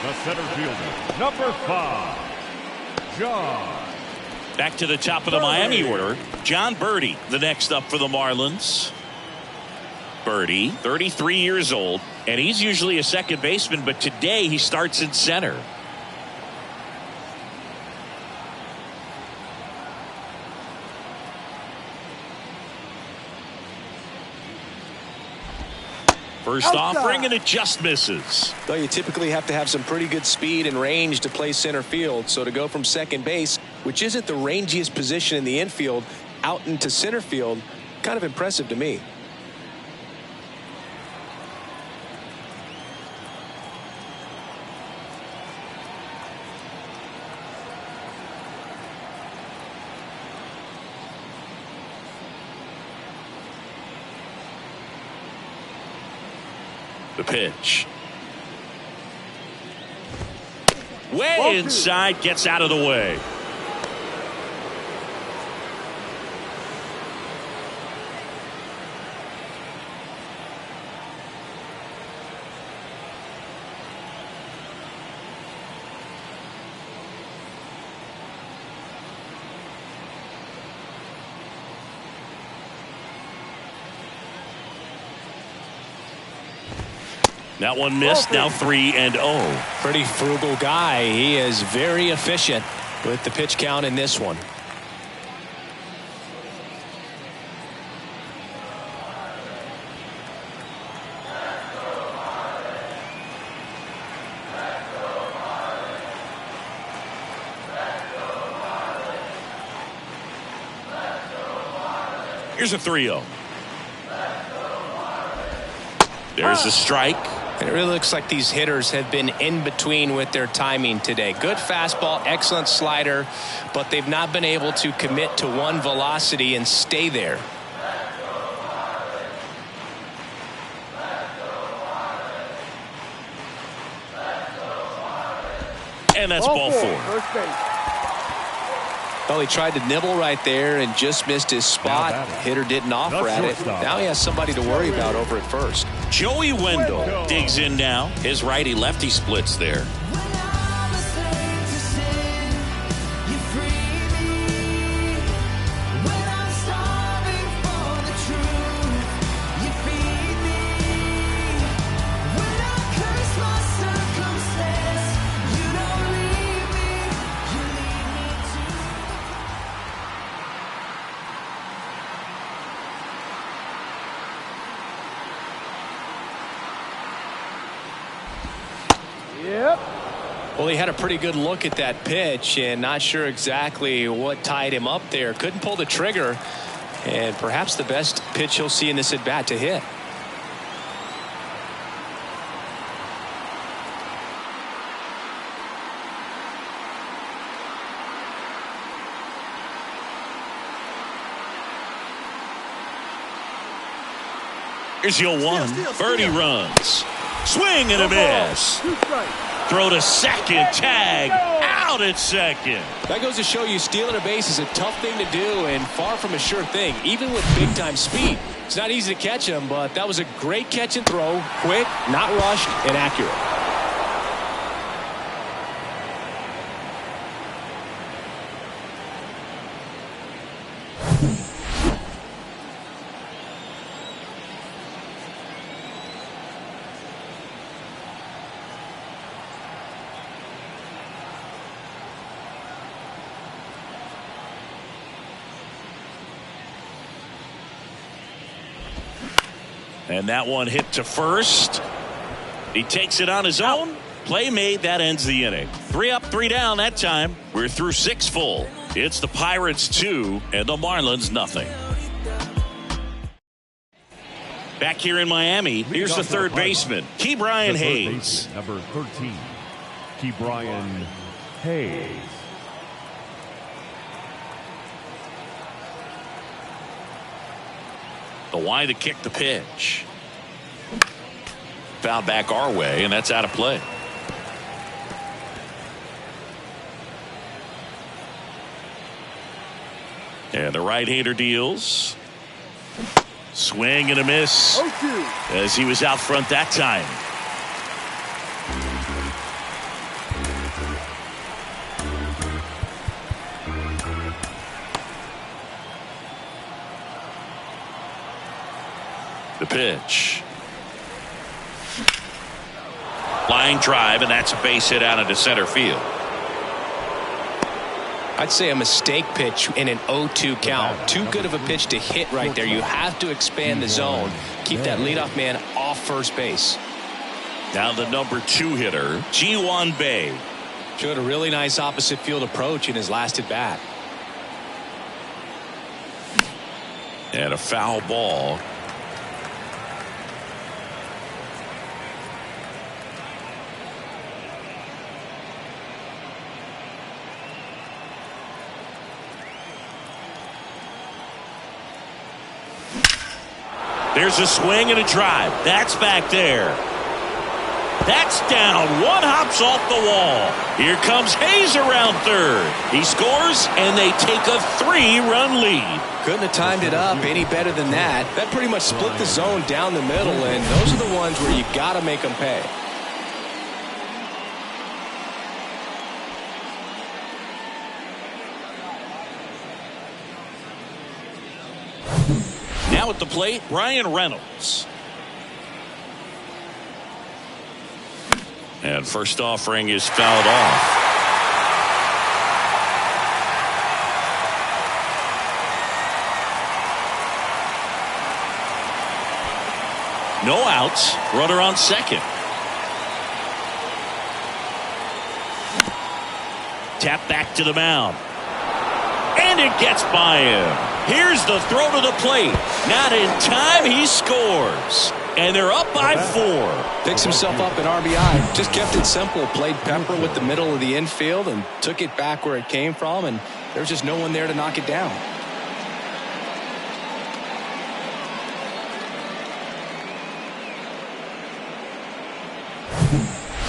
The center fielder, number 5, John. Back to the top of the Miami order. John Birdie, the next up for the Marlins. Birdie, 33 years old, and he's usually a second baseman, but today he starts in center. First offering, and it just misses. Though you typically have to have some pretty good speed and range to play center field. So to go from second base, which isn't the rangiest position in the infield, out into center field, kind of impressive to me. The pitch. Way inside, gets out of the way. That one missed. Now 3-0. Pretty frugal guy. He is very efficient with the pitch count in this one. Here's a 3-0. There's a strike. And it really looks like these hitters have been in between with their timing today. Good fastball, excellent slider, but they've not been able to commit to one velocity and stay there. And that's ball 4. Well, he tried to nibble right there and just missed his spot. Hitter didn't offer at it. Now he has somebody to worry about over at first. Joey Wendell digs in now. His righty-lefty splits there. Well, he had a pretty good look at that pitch and not sure exactly what tied him up there. Couldn't pull the trigger, and perhaps the best pitch he'll see in this at bat to hit. Here's your one. Birdie runs. Swing and a miss. Throw to second. Tag. Out at second. That goes to show you stealing a base is a tough thing to do and far from a sure thing, even with big-time speed. It's not easy to catch him, but that was a great catch and throw. Quick, not rushed, and accurate. And that one hit to first. He takes it on his own. Play made. That ends the inning. 3 up, 3 down that time. We're through 6 full. It's the Pirates 2 and the Marlins nothing. Back here in Miami, here's the third baseman, Ke'Bryan Hayes. Number 13, Ke'Bryan Hayes. The wind to kick the pitch. Foul back our way, and that's out of play. And the right-hander deals. Swing and a miss as he was out front that time. The pitch. Flying drive, and that's a base hit out into center field. I'd say a mistake pitch in an 0-2 count. Too good of a pitch to hit right there. You have to expand the zone. Keep that leadoff man off first base. Now the number 2 hitter, Ji-hwan Bae. Showed a really nice opposite field approach in his last at bat. And a foul ball. There's a swing and a drive. That's back there. That's down. One hops off the wall. Here comes Hayes around third. He scores, and they take a 3-run lead. Couldn't have timed it up any better than that. That pretty much split the zone down the middle, and those are the ones where you got to make them pay. Now at the plate, Bryan Reynolds. And first offering is fouled off. No outs. Runner on second. Tap back to the mound. And it gets by him. Here's the throw to the plate. Not in time. He scores. And they're up by 4. Picks himself up at RBI. Just kept it simple. Played pepper with the middle of the infield and took it back where it came from. And there's just no one there to knock it down.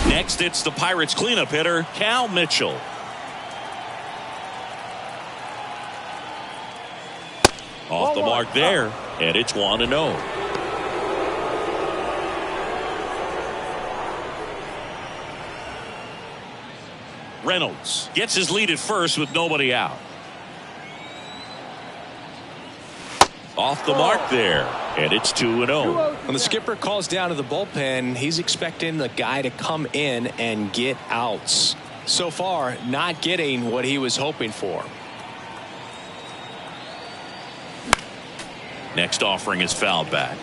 Next, it's the Pirates cleanup hitter, Cal Mitchell. Off the mark there, and it's 1-0. Reynolds gets his lead at first with nobody out. Off the mark there, and it's 2-0. When the skipper calls down to the bullpen, he's expecting the guy to come in and get outs. So far, not getting what he was hoping for. Next offering is fouled back.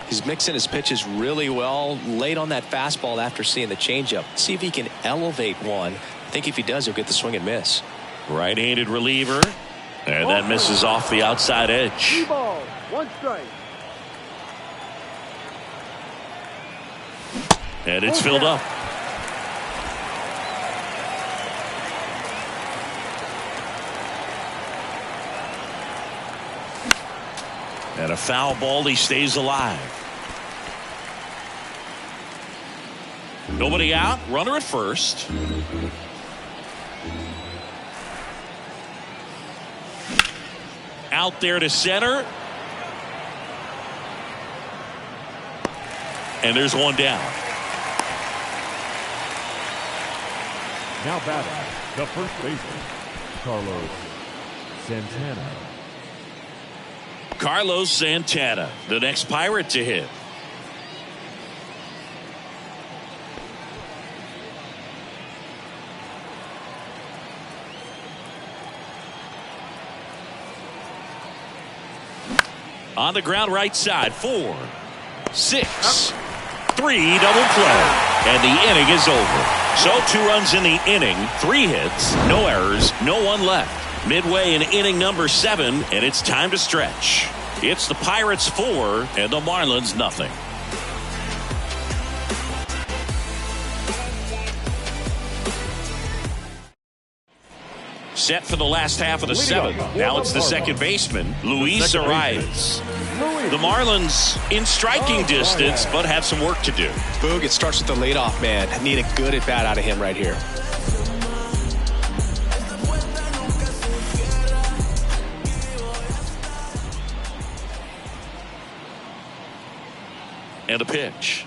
He's mixing his pitches really well. Late on that fastball after seeing the changeup. See if he can elevate one. I think if he does, he'll get the swing and miss. Right-handed reliever. And that misses off the outside edge. 3 balls, 1 strike. And it's filled up. And a foul ball, he stays alive. Nobody out, runner at first. Out there to center. And there's one down. Now batting, the first baseman, Carlos Santana. Carlos Santana, the next Pirate to hit. On the ground right side, 4, 6, 3, double play. And the inning is over. So 2 runs in the inning, 3 hits, no errors, no one left. Midway in inning number 7, and it's time to stretch. It's the Pirates 4 and the Marlins nothing. Set for the last half of the 7th. Now it's the second baseman, Luis Arias. The Marlins in striking distance, but have some work to do. Boog, it starts with the leadoff man. Need a good at bat out of him right here. And a pitch.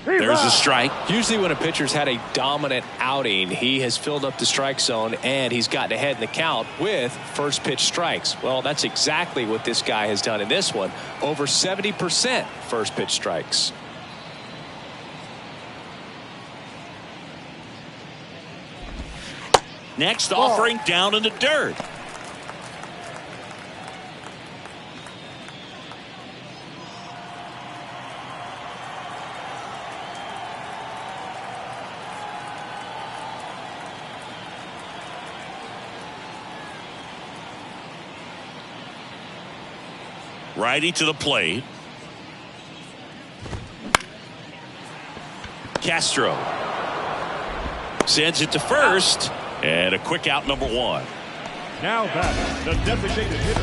There's a strike. Usually when a pitcher's had a dominant outing, he has filled up the strike zone and he's gotten ahead in the count with first pitch strikes. Well, that's exactly what this guy has done in this one. Over 70% first pitch strikes. Next offering down in the dirt. Righty to the plate. Castro sends it to first, and a quick out, number 1. Now batting, the designated hitter,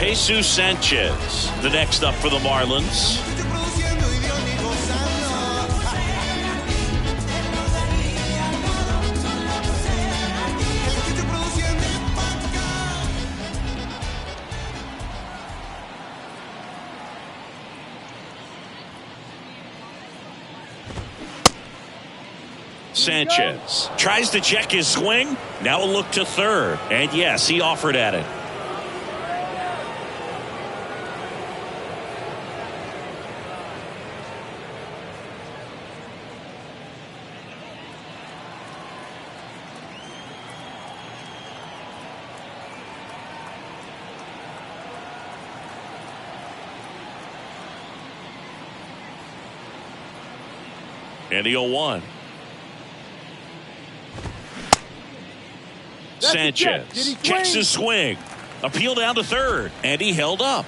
Jesus Sanchez, the next up for the Marlins. Sanchez tries to check his swing. Now a look to third. And yes, he offered at it. And the 0-1. Sanchez checks his swing. Appeal down to third, and he held up.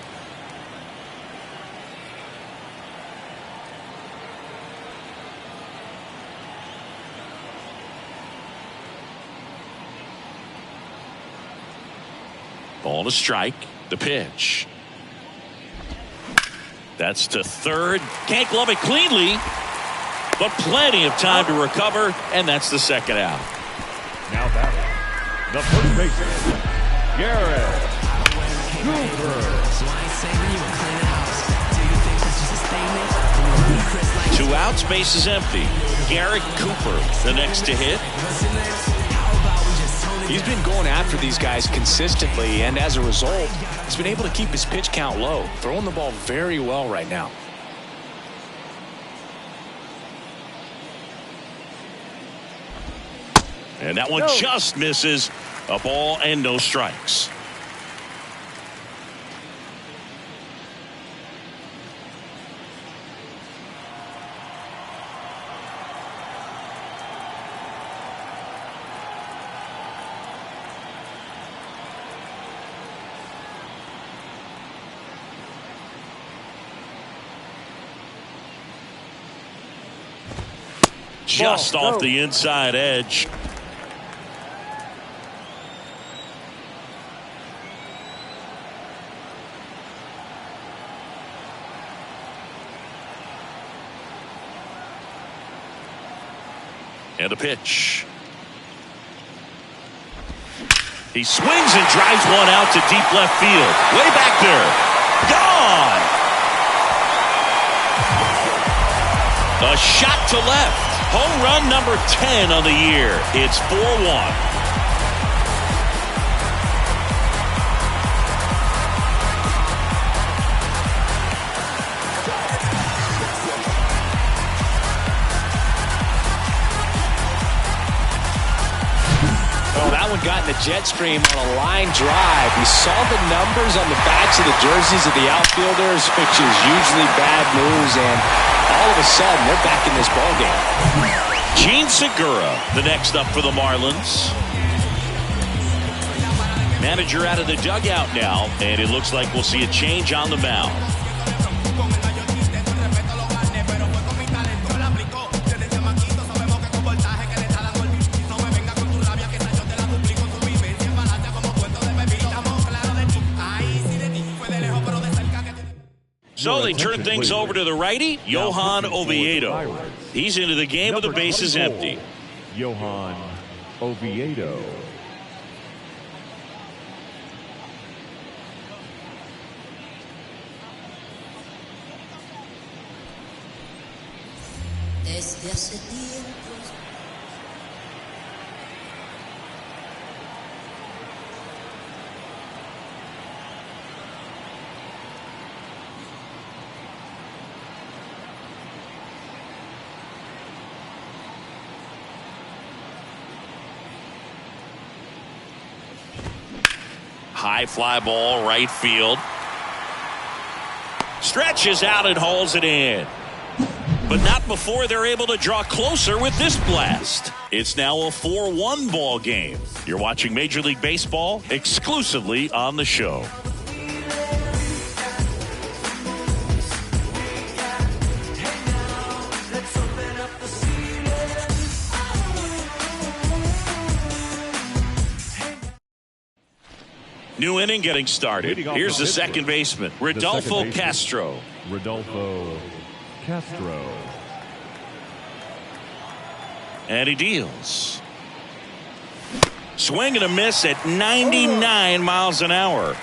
Ball to strike. The pitch. That's to third. Can't glove it cleanly, but plenty of time to recover, and that's the second out. Now batting, the first baseman, Garrett Cooper. Two outs, base is empty. Garrett Cooper, the next to hit. He's been going after these guys consistently, and as a result, he's been able to keep his pitch count low, throwing the ball very well right now. And that one just misses. A ball and no strikes. Just off the inside edge. And a pitch. He swings and drives one out to deep left field. Way back there. Gone. A shot to left. Home run number 10 on the year. It's 4-1. Got in the jet stream on a line drive. We saw the numbers on the backs of the jerseys of the outfielders, which is usually bad news, and all of a sudden they're back in this ballgame. Gene Segura, the next up for the Marlins. Manager out of the dugout now, and it looks like we'll see a change on the mound. So they turn things over to the righty, Johan Oviedo. He's into the game with the bases empty. Johan Oviedo. High fly ball, right field. Stretches out and hauls it in. But not before they're able to draw closer with this blast. It's now a 4-1 ball game. You're watching Major League Baseball exclusively on the show. New inning getting started. Here's the second baseman, Rodolfo Castro. Rodolfo Castro. And he deals. Swing and a miss at 99 miles an hour.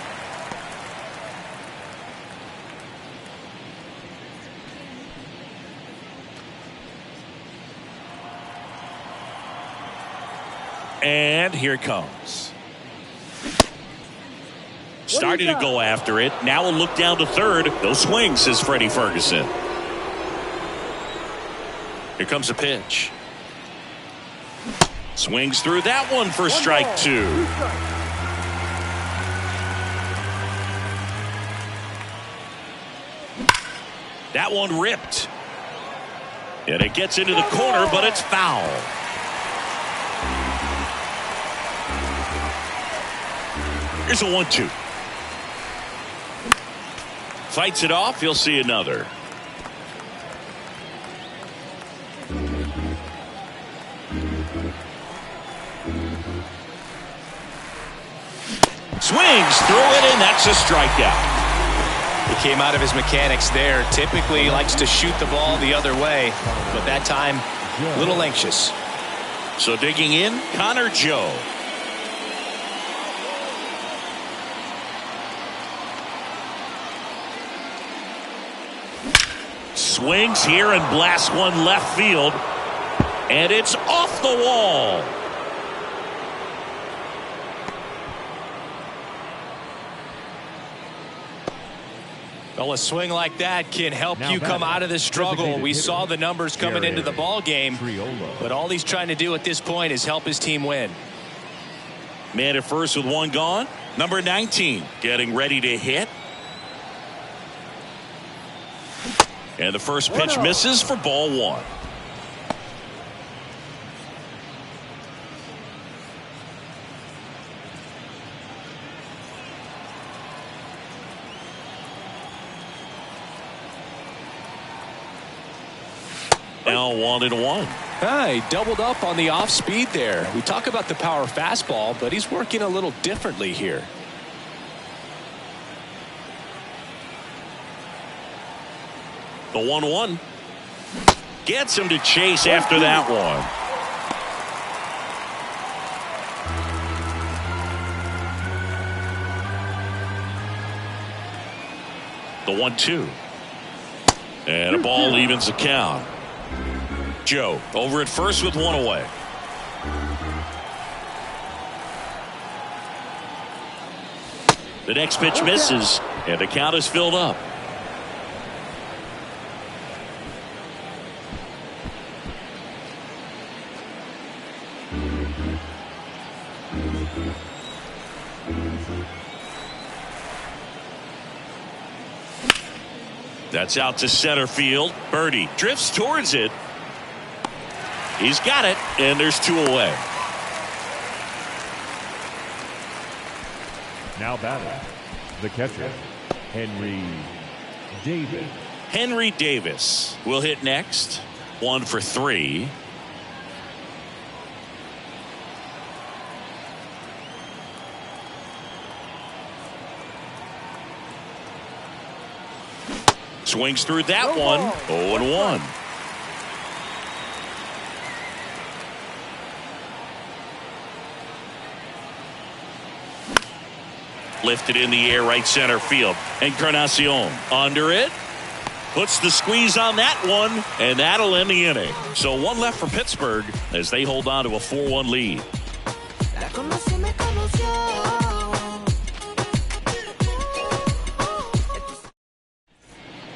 And here it comes. Starting to go after it. Now we'll look down to third. No swing, says Freddie Ferguson. Here comes a pitch. Swings through that one for strike two. That one ripped. And it gets into the corner, but it's foul. Here's a 1-2. Fights it off. He'll see another. Swings through it, and that's a strikeout. He came out of his mechanics there. Typically he likes to shoot the ball the other way, but that time a little anxious. So digging in, Connor Joe. Swings here and blasts one left field. And it's off the wall. Well, a swing like that can help you come out of the struggle. We saw the numbers coming into the ball game, but all he's trying to do at this point is help his team win. Man at first with one gone. Number 19 getting ready to hit. And the first pitch misses for ball one. Now 1-1. He doubled up on the off speed there. We talk about the power fastball, but he's working a little differently here. The 1-1 gets him to chase after that one. The 1-2. And a ball evens the count. Joe over at first with one away. The next pitch misses, and the count is filled up. That's out to center field. Birdie drifts towards it. He's got it, and there's two away. Now batting, the catcher, Henry Davis. Henry Davis will hit next. 1 for 3. Swings through that one. 0-1. Lifted in the air right center field. Encarnacion under it. Puts the squeeze on that one. And that'll end the inning. So one left for Pittsburgh as they hold on to a 4-1 lead.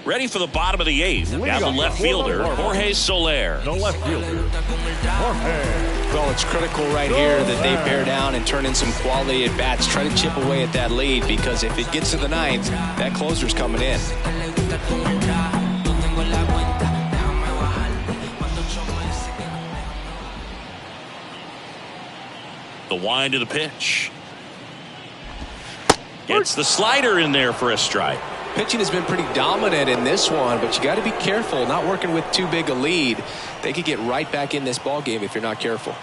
Ready for the bottom of the 8th. Now the left fielder, Jorge Soler. The left fielder, Jorge. Well, it's critical right here that they bear down and turn in some quality at bats. Try to chip away at that lead, because if it gets to the 9th, that closer's coming in. The wind of the pitch. Gets the slider in there for a strike. Pitching has been pretty dominant in this one, but you got to be careful not working with too big a lead. They could get right back in this ball game if you're not careful.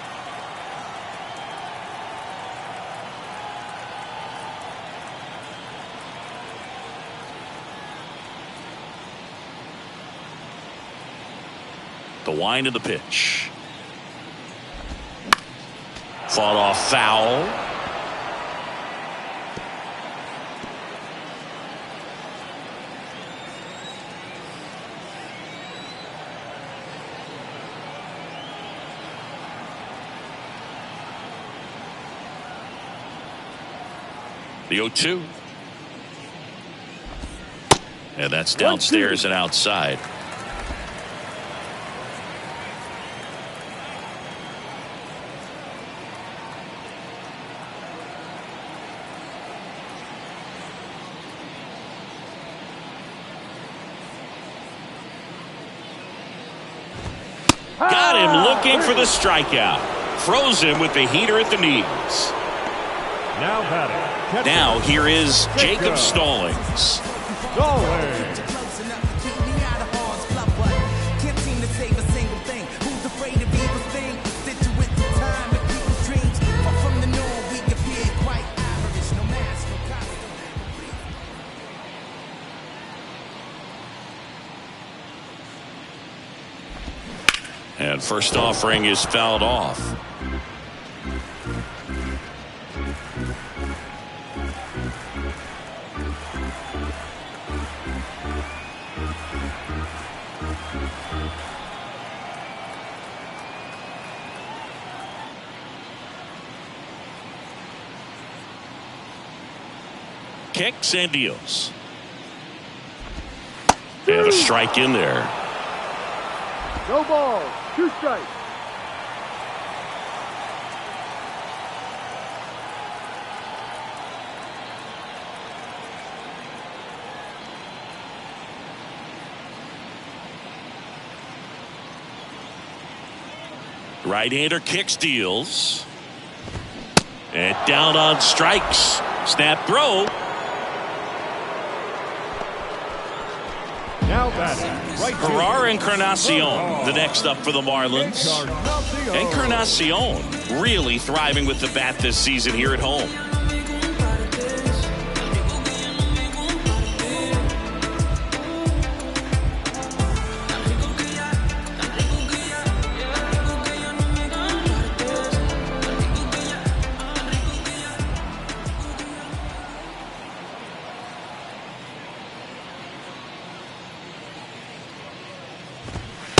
The wind of the pitch. Fought off foul. The 0-2. And that's downstairs and outside. Got him looking for the strikeout. Froze him with the heater at the knees. Now batting. Now here is Jacob Stallings. And first offering is fouled off. Kicks and deals. And a strike in there. No ball. 2 strikes. Right-hander kicks, deals. And down on strikes. Snap throw. Now batting, right fielder. Ferrar Encarnacion, the next up for the Marlins. Encarnacion really thriving with the bat this season here at home.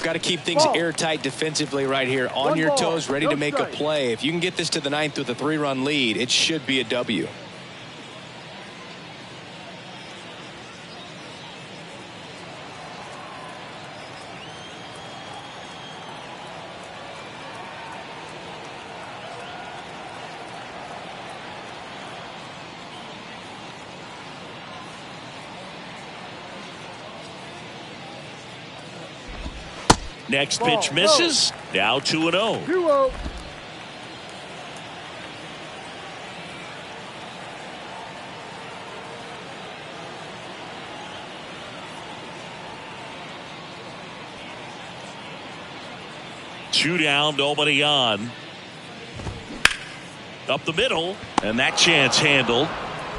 Got to keep things airtight defensively right here. On your toes, ready to make a play. If you can get this to the 9th with a 3-run lead, it should be a W. Next pitch misses. Now 2-0. 2-0. Two down, nobody on. Up the middle, and that chance handled.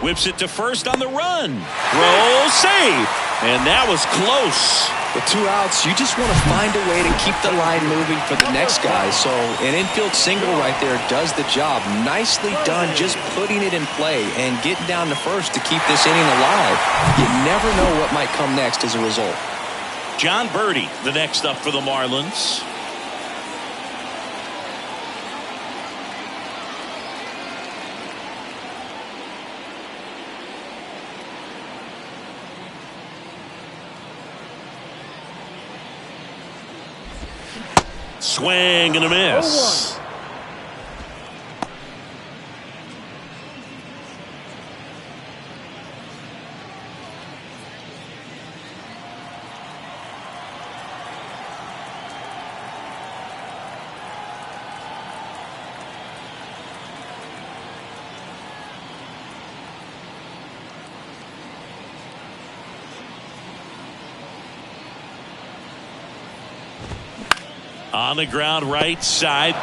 Whips it to first on the run. Throw, save, and that was close. With 2 outs, you just want to find a way to keep the line moving for the next guy. So an infield single right there does the job. Nicely done, just putting it in play and getting down to first to keep this inning alive. You never know what might come next as a result. John Birdie, the next up for the Marlins. Swing and a miss. On the ground, right side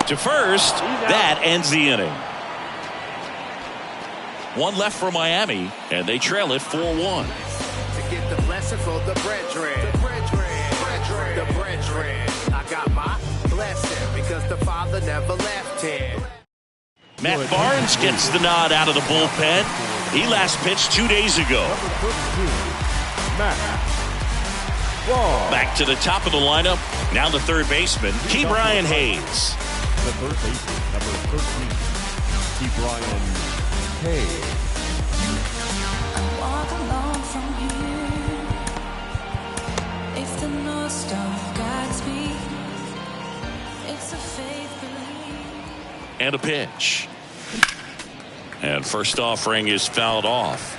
to first. That ends the inning. One left for Miami, and they trail it 4-1. To get the blessing for the brethren. The brethren. I got my blessing because the Father never left him. Matt Barnes gets the nod out of the bullpen. He last pitched 2 days ago. Number 13, Matt. Back to the top of the lineup. Now the third baseman, Ke'Bryan Hayes. The third baseman, number 13, Ke'Bryan Hayes. I walk along from here. If the North Star guides me, it's a faith belief. And a pitch. And first offering is fouled off.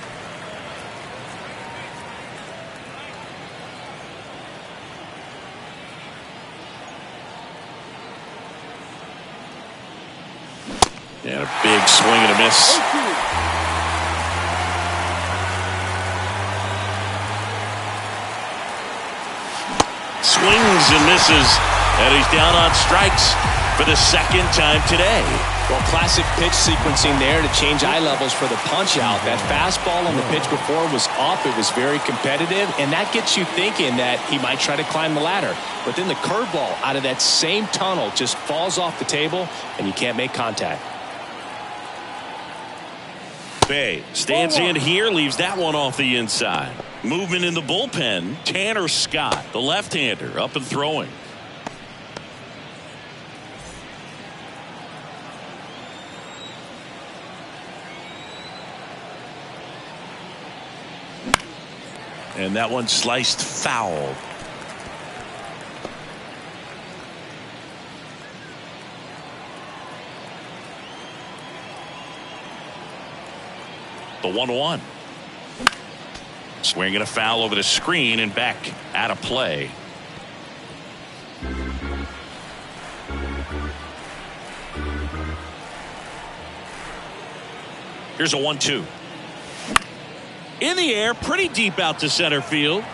And a big swing and a miss. Swings and misses. And he's down on strikes. for the second time today. Well, classic pitch sequencing there to change eye levels for the punch out. That fastball on the pitch before was up. It was very competitive, and that gets you thinking that he might try to climb the ladder. But then the curveball out of that same tunnel just falls off the table, and you can't make contact. Bay stands in here, leaves that one off the inside. Movement in the bullpen. Tanner Scott, the left-hander, up and throwing. And that one sliced foul. The 1-1. Swinging a foul over the screen and back out of play. Here's a 1-2. In the air, pretty deep out to center field.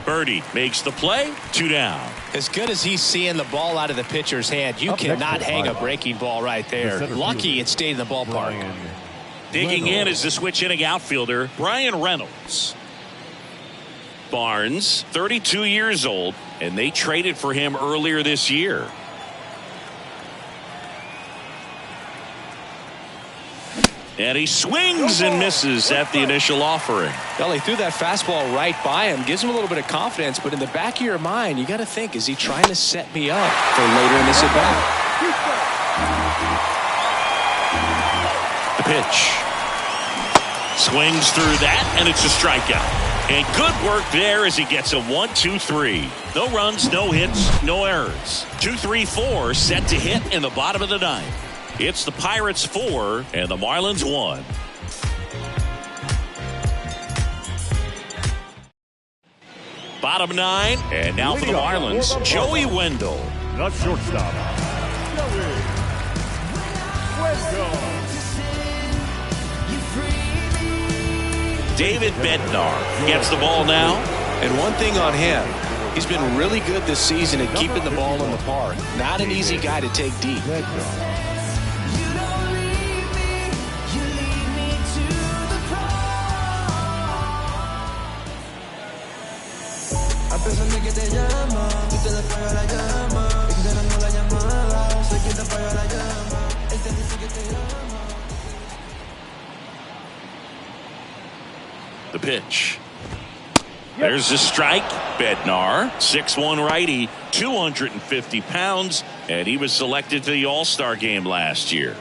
Birdie makes the play. 2 down. As good as he's seeing the ball out of the pitcher's hand, you cannot hang a breaking ball right there. Lucky it stayed in the ballpark. Digging in is the switch inning outfielder, Brian Reynolds. Barnes, 32 years old, and they traded for him earlier this year. And he swings and misses at the initial offering. Well, he threw that fastball right by him. Gives him a little bit of confidence, but in the back of your mind, you got to think, is he trying to set me up for later in this at-bat? The pitch. Swings through that, and it's a strikeout. And good work there as he gets a 1-2-3. No runs, no hits, no errors. 2-3-4 set to hit in the bottom of the ninth. It's the Pirates 4 and the Marlins 1. Bottom 9, and now for the Marlins, Joey Wendell. The shortstop, Joey Wendell. David Bednar gets the ball now. And one thing on him, he's been really good this season at keeping the ball in the park. Not an easy guy to take deep. The pitch. There's the strike. Bednar, 6'1" righty, 250 pounds, and he was selected to the All-Star game last year.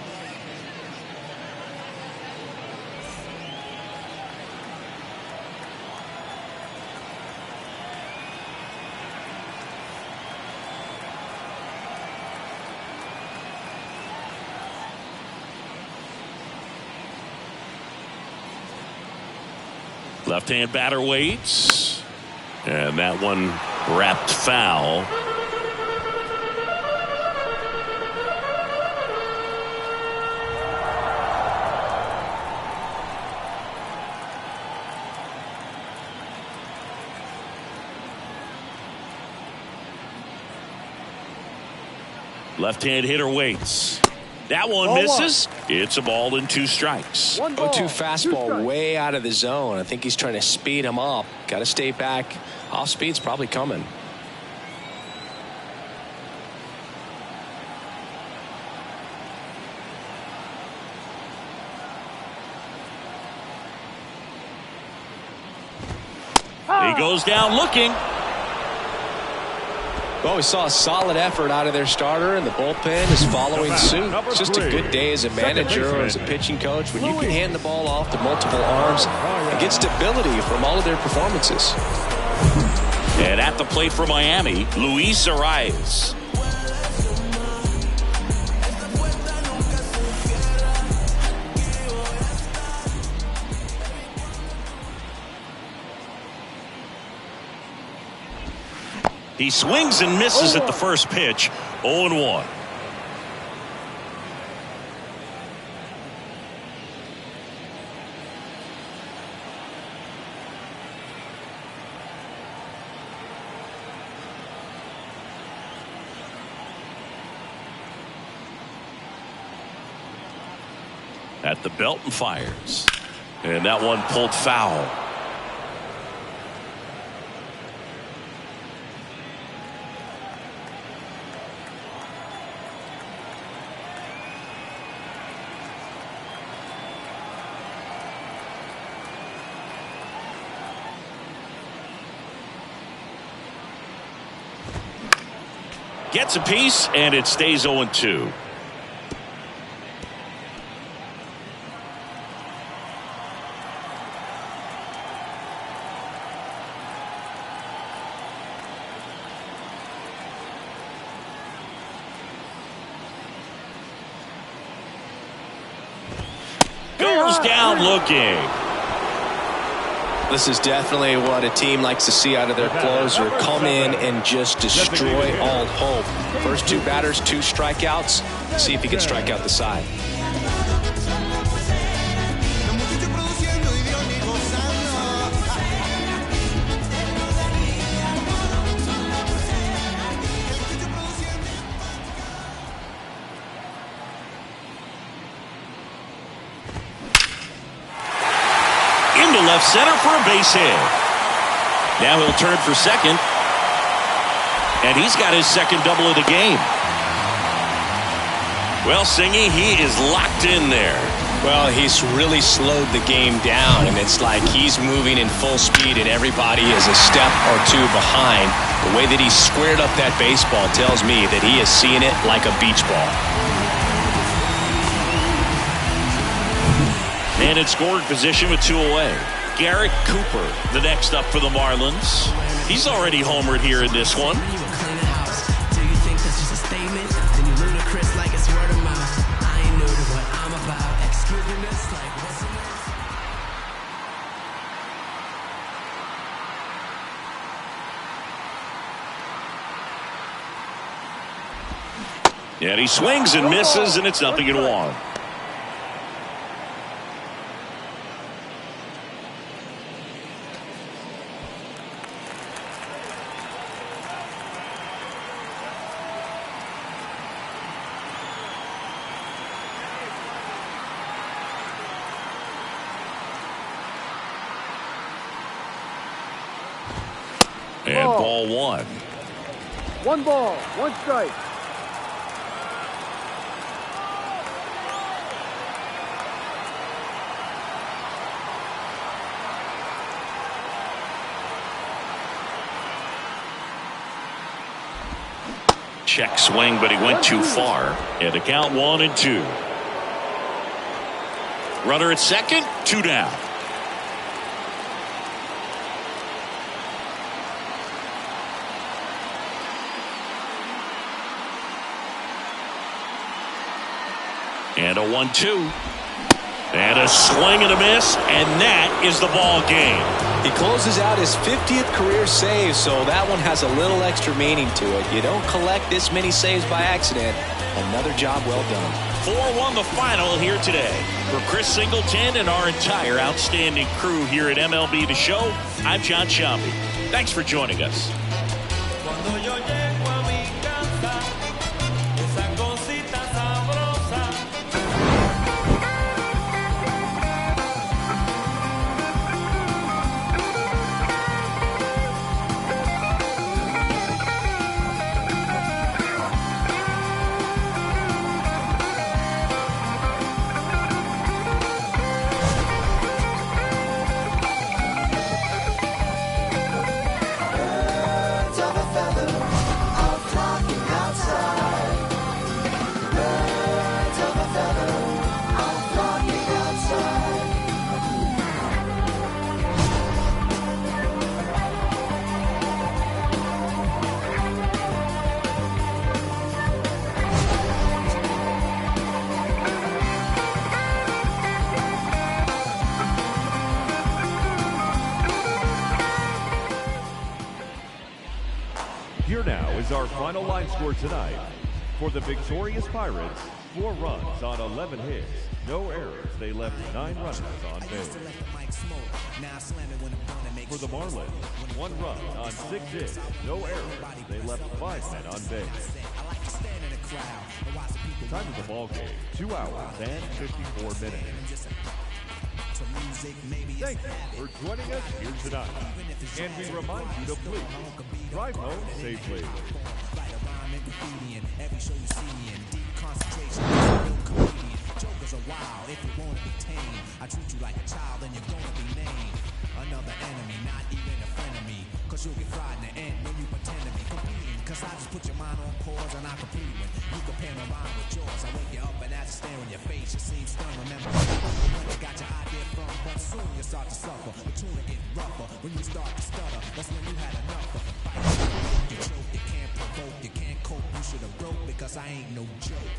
Left-hand batter waits. And that one wrapped foul. Left-hand hitter waits. That one misses. It's a ball and 2 strikes. 0-2 fastball way out of the zone. I think he's trying to speed him up. Got to stay back. Off speed's probably coming. He goes down looking. Well, we saw a solid effort out of their starter, and the bullpen is following suit. It's just a good day as a manager or as a pitching coach when you can hand the ball off to multiple arms and get stability from all of their performances. And at the plate for Miami, Luis Arias. He swings and misses at the first pitch. 0-1. at the belt and fires. And that one pulled foul. Gets a piece, and it stays 0-2. Goes down looking. This is definitely what a team likes to see out of their closer. Come in and just destroy all hope. First 2 batters, 2 strikeouts. See if he can strike out the side. Into left center for a base hit. Now he'll turn for second. And he's got his second double of the game. Well, Singy, he is locked in there. Well, he's really slowed the game down, and it's like he's moving in full speed, and everybody is a step or 2 behind. The way that he squared up that baseball tells me that he is seeing it like a beach ball. And in scoring position with 2 away. Garrett Cooper, the next up for the Marlins. He's already homered here in this one. And he swings and misses, and it's 0-1. And ball 1. 1 ball, 1 strike. Check swing, but he went too far. And the count 1-2. Runner at second, 2 down. And a 1-2. And a swing and a miss, and that is the ball game. He closes out his 50th career save, so that one has a little extra meaning to it. You don't collect this many saves by accident. Another job well done. 4-1 the final here today. For Chris Singleton and our entire outstanding crew here at MLB The Show, I'm John Sciambi. Thanks for joining us. Here now is our final line score tonight. For the victorious Pirates, 4 runs on 11 hits, no errors. They left 9 runners on base. For the Marlins, 1 run on 6 hits, no errors. They left 5 men on base. Time of the ball game, 2 hours and 54 minutes. Thank you for joining us here tonight. And we remind you to please drive home safely. Every show you see me in deep concentration. Jokers are wild if you want to be tame. I treat you like a child and you're gonna be named another enemy, not even a friend of me. Cause you'll get fried in the end when you pretend to be competing. Cause I just put your mind on pause and I complete when you compare my mind with yours. I wake you up and as I stare in your face, you seem stunned. Remember when you got your idea from, but soon you start to suffer. The tune will get rougher when you start to stutter. That's when you had enough of the fight. You choke, you can't provoke, you can't cope. You should have broke because I ain't no joke.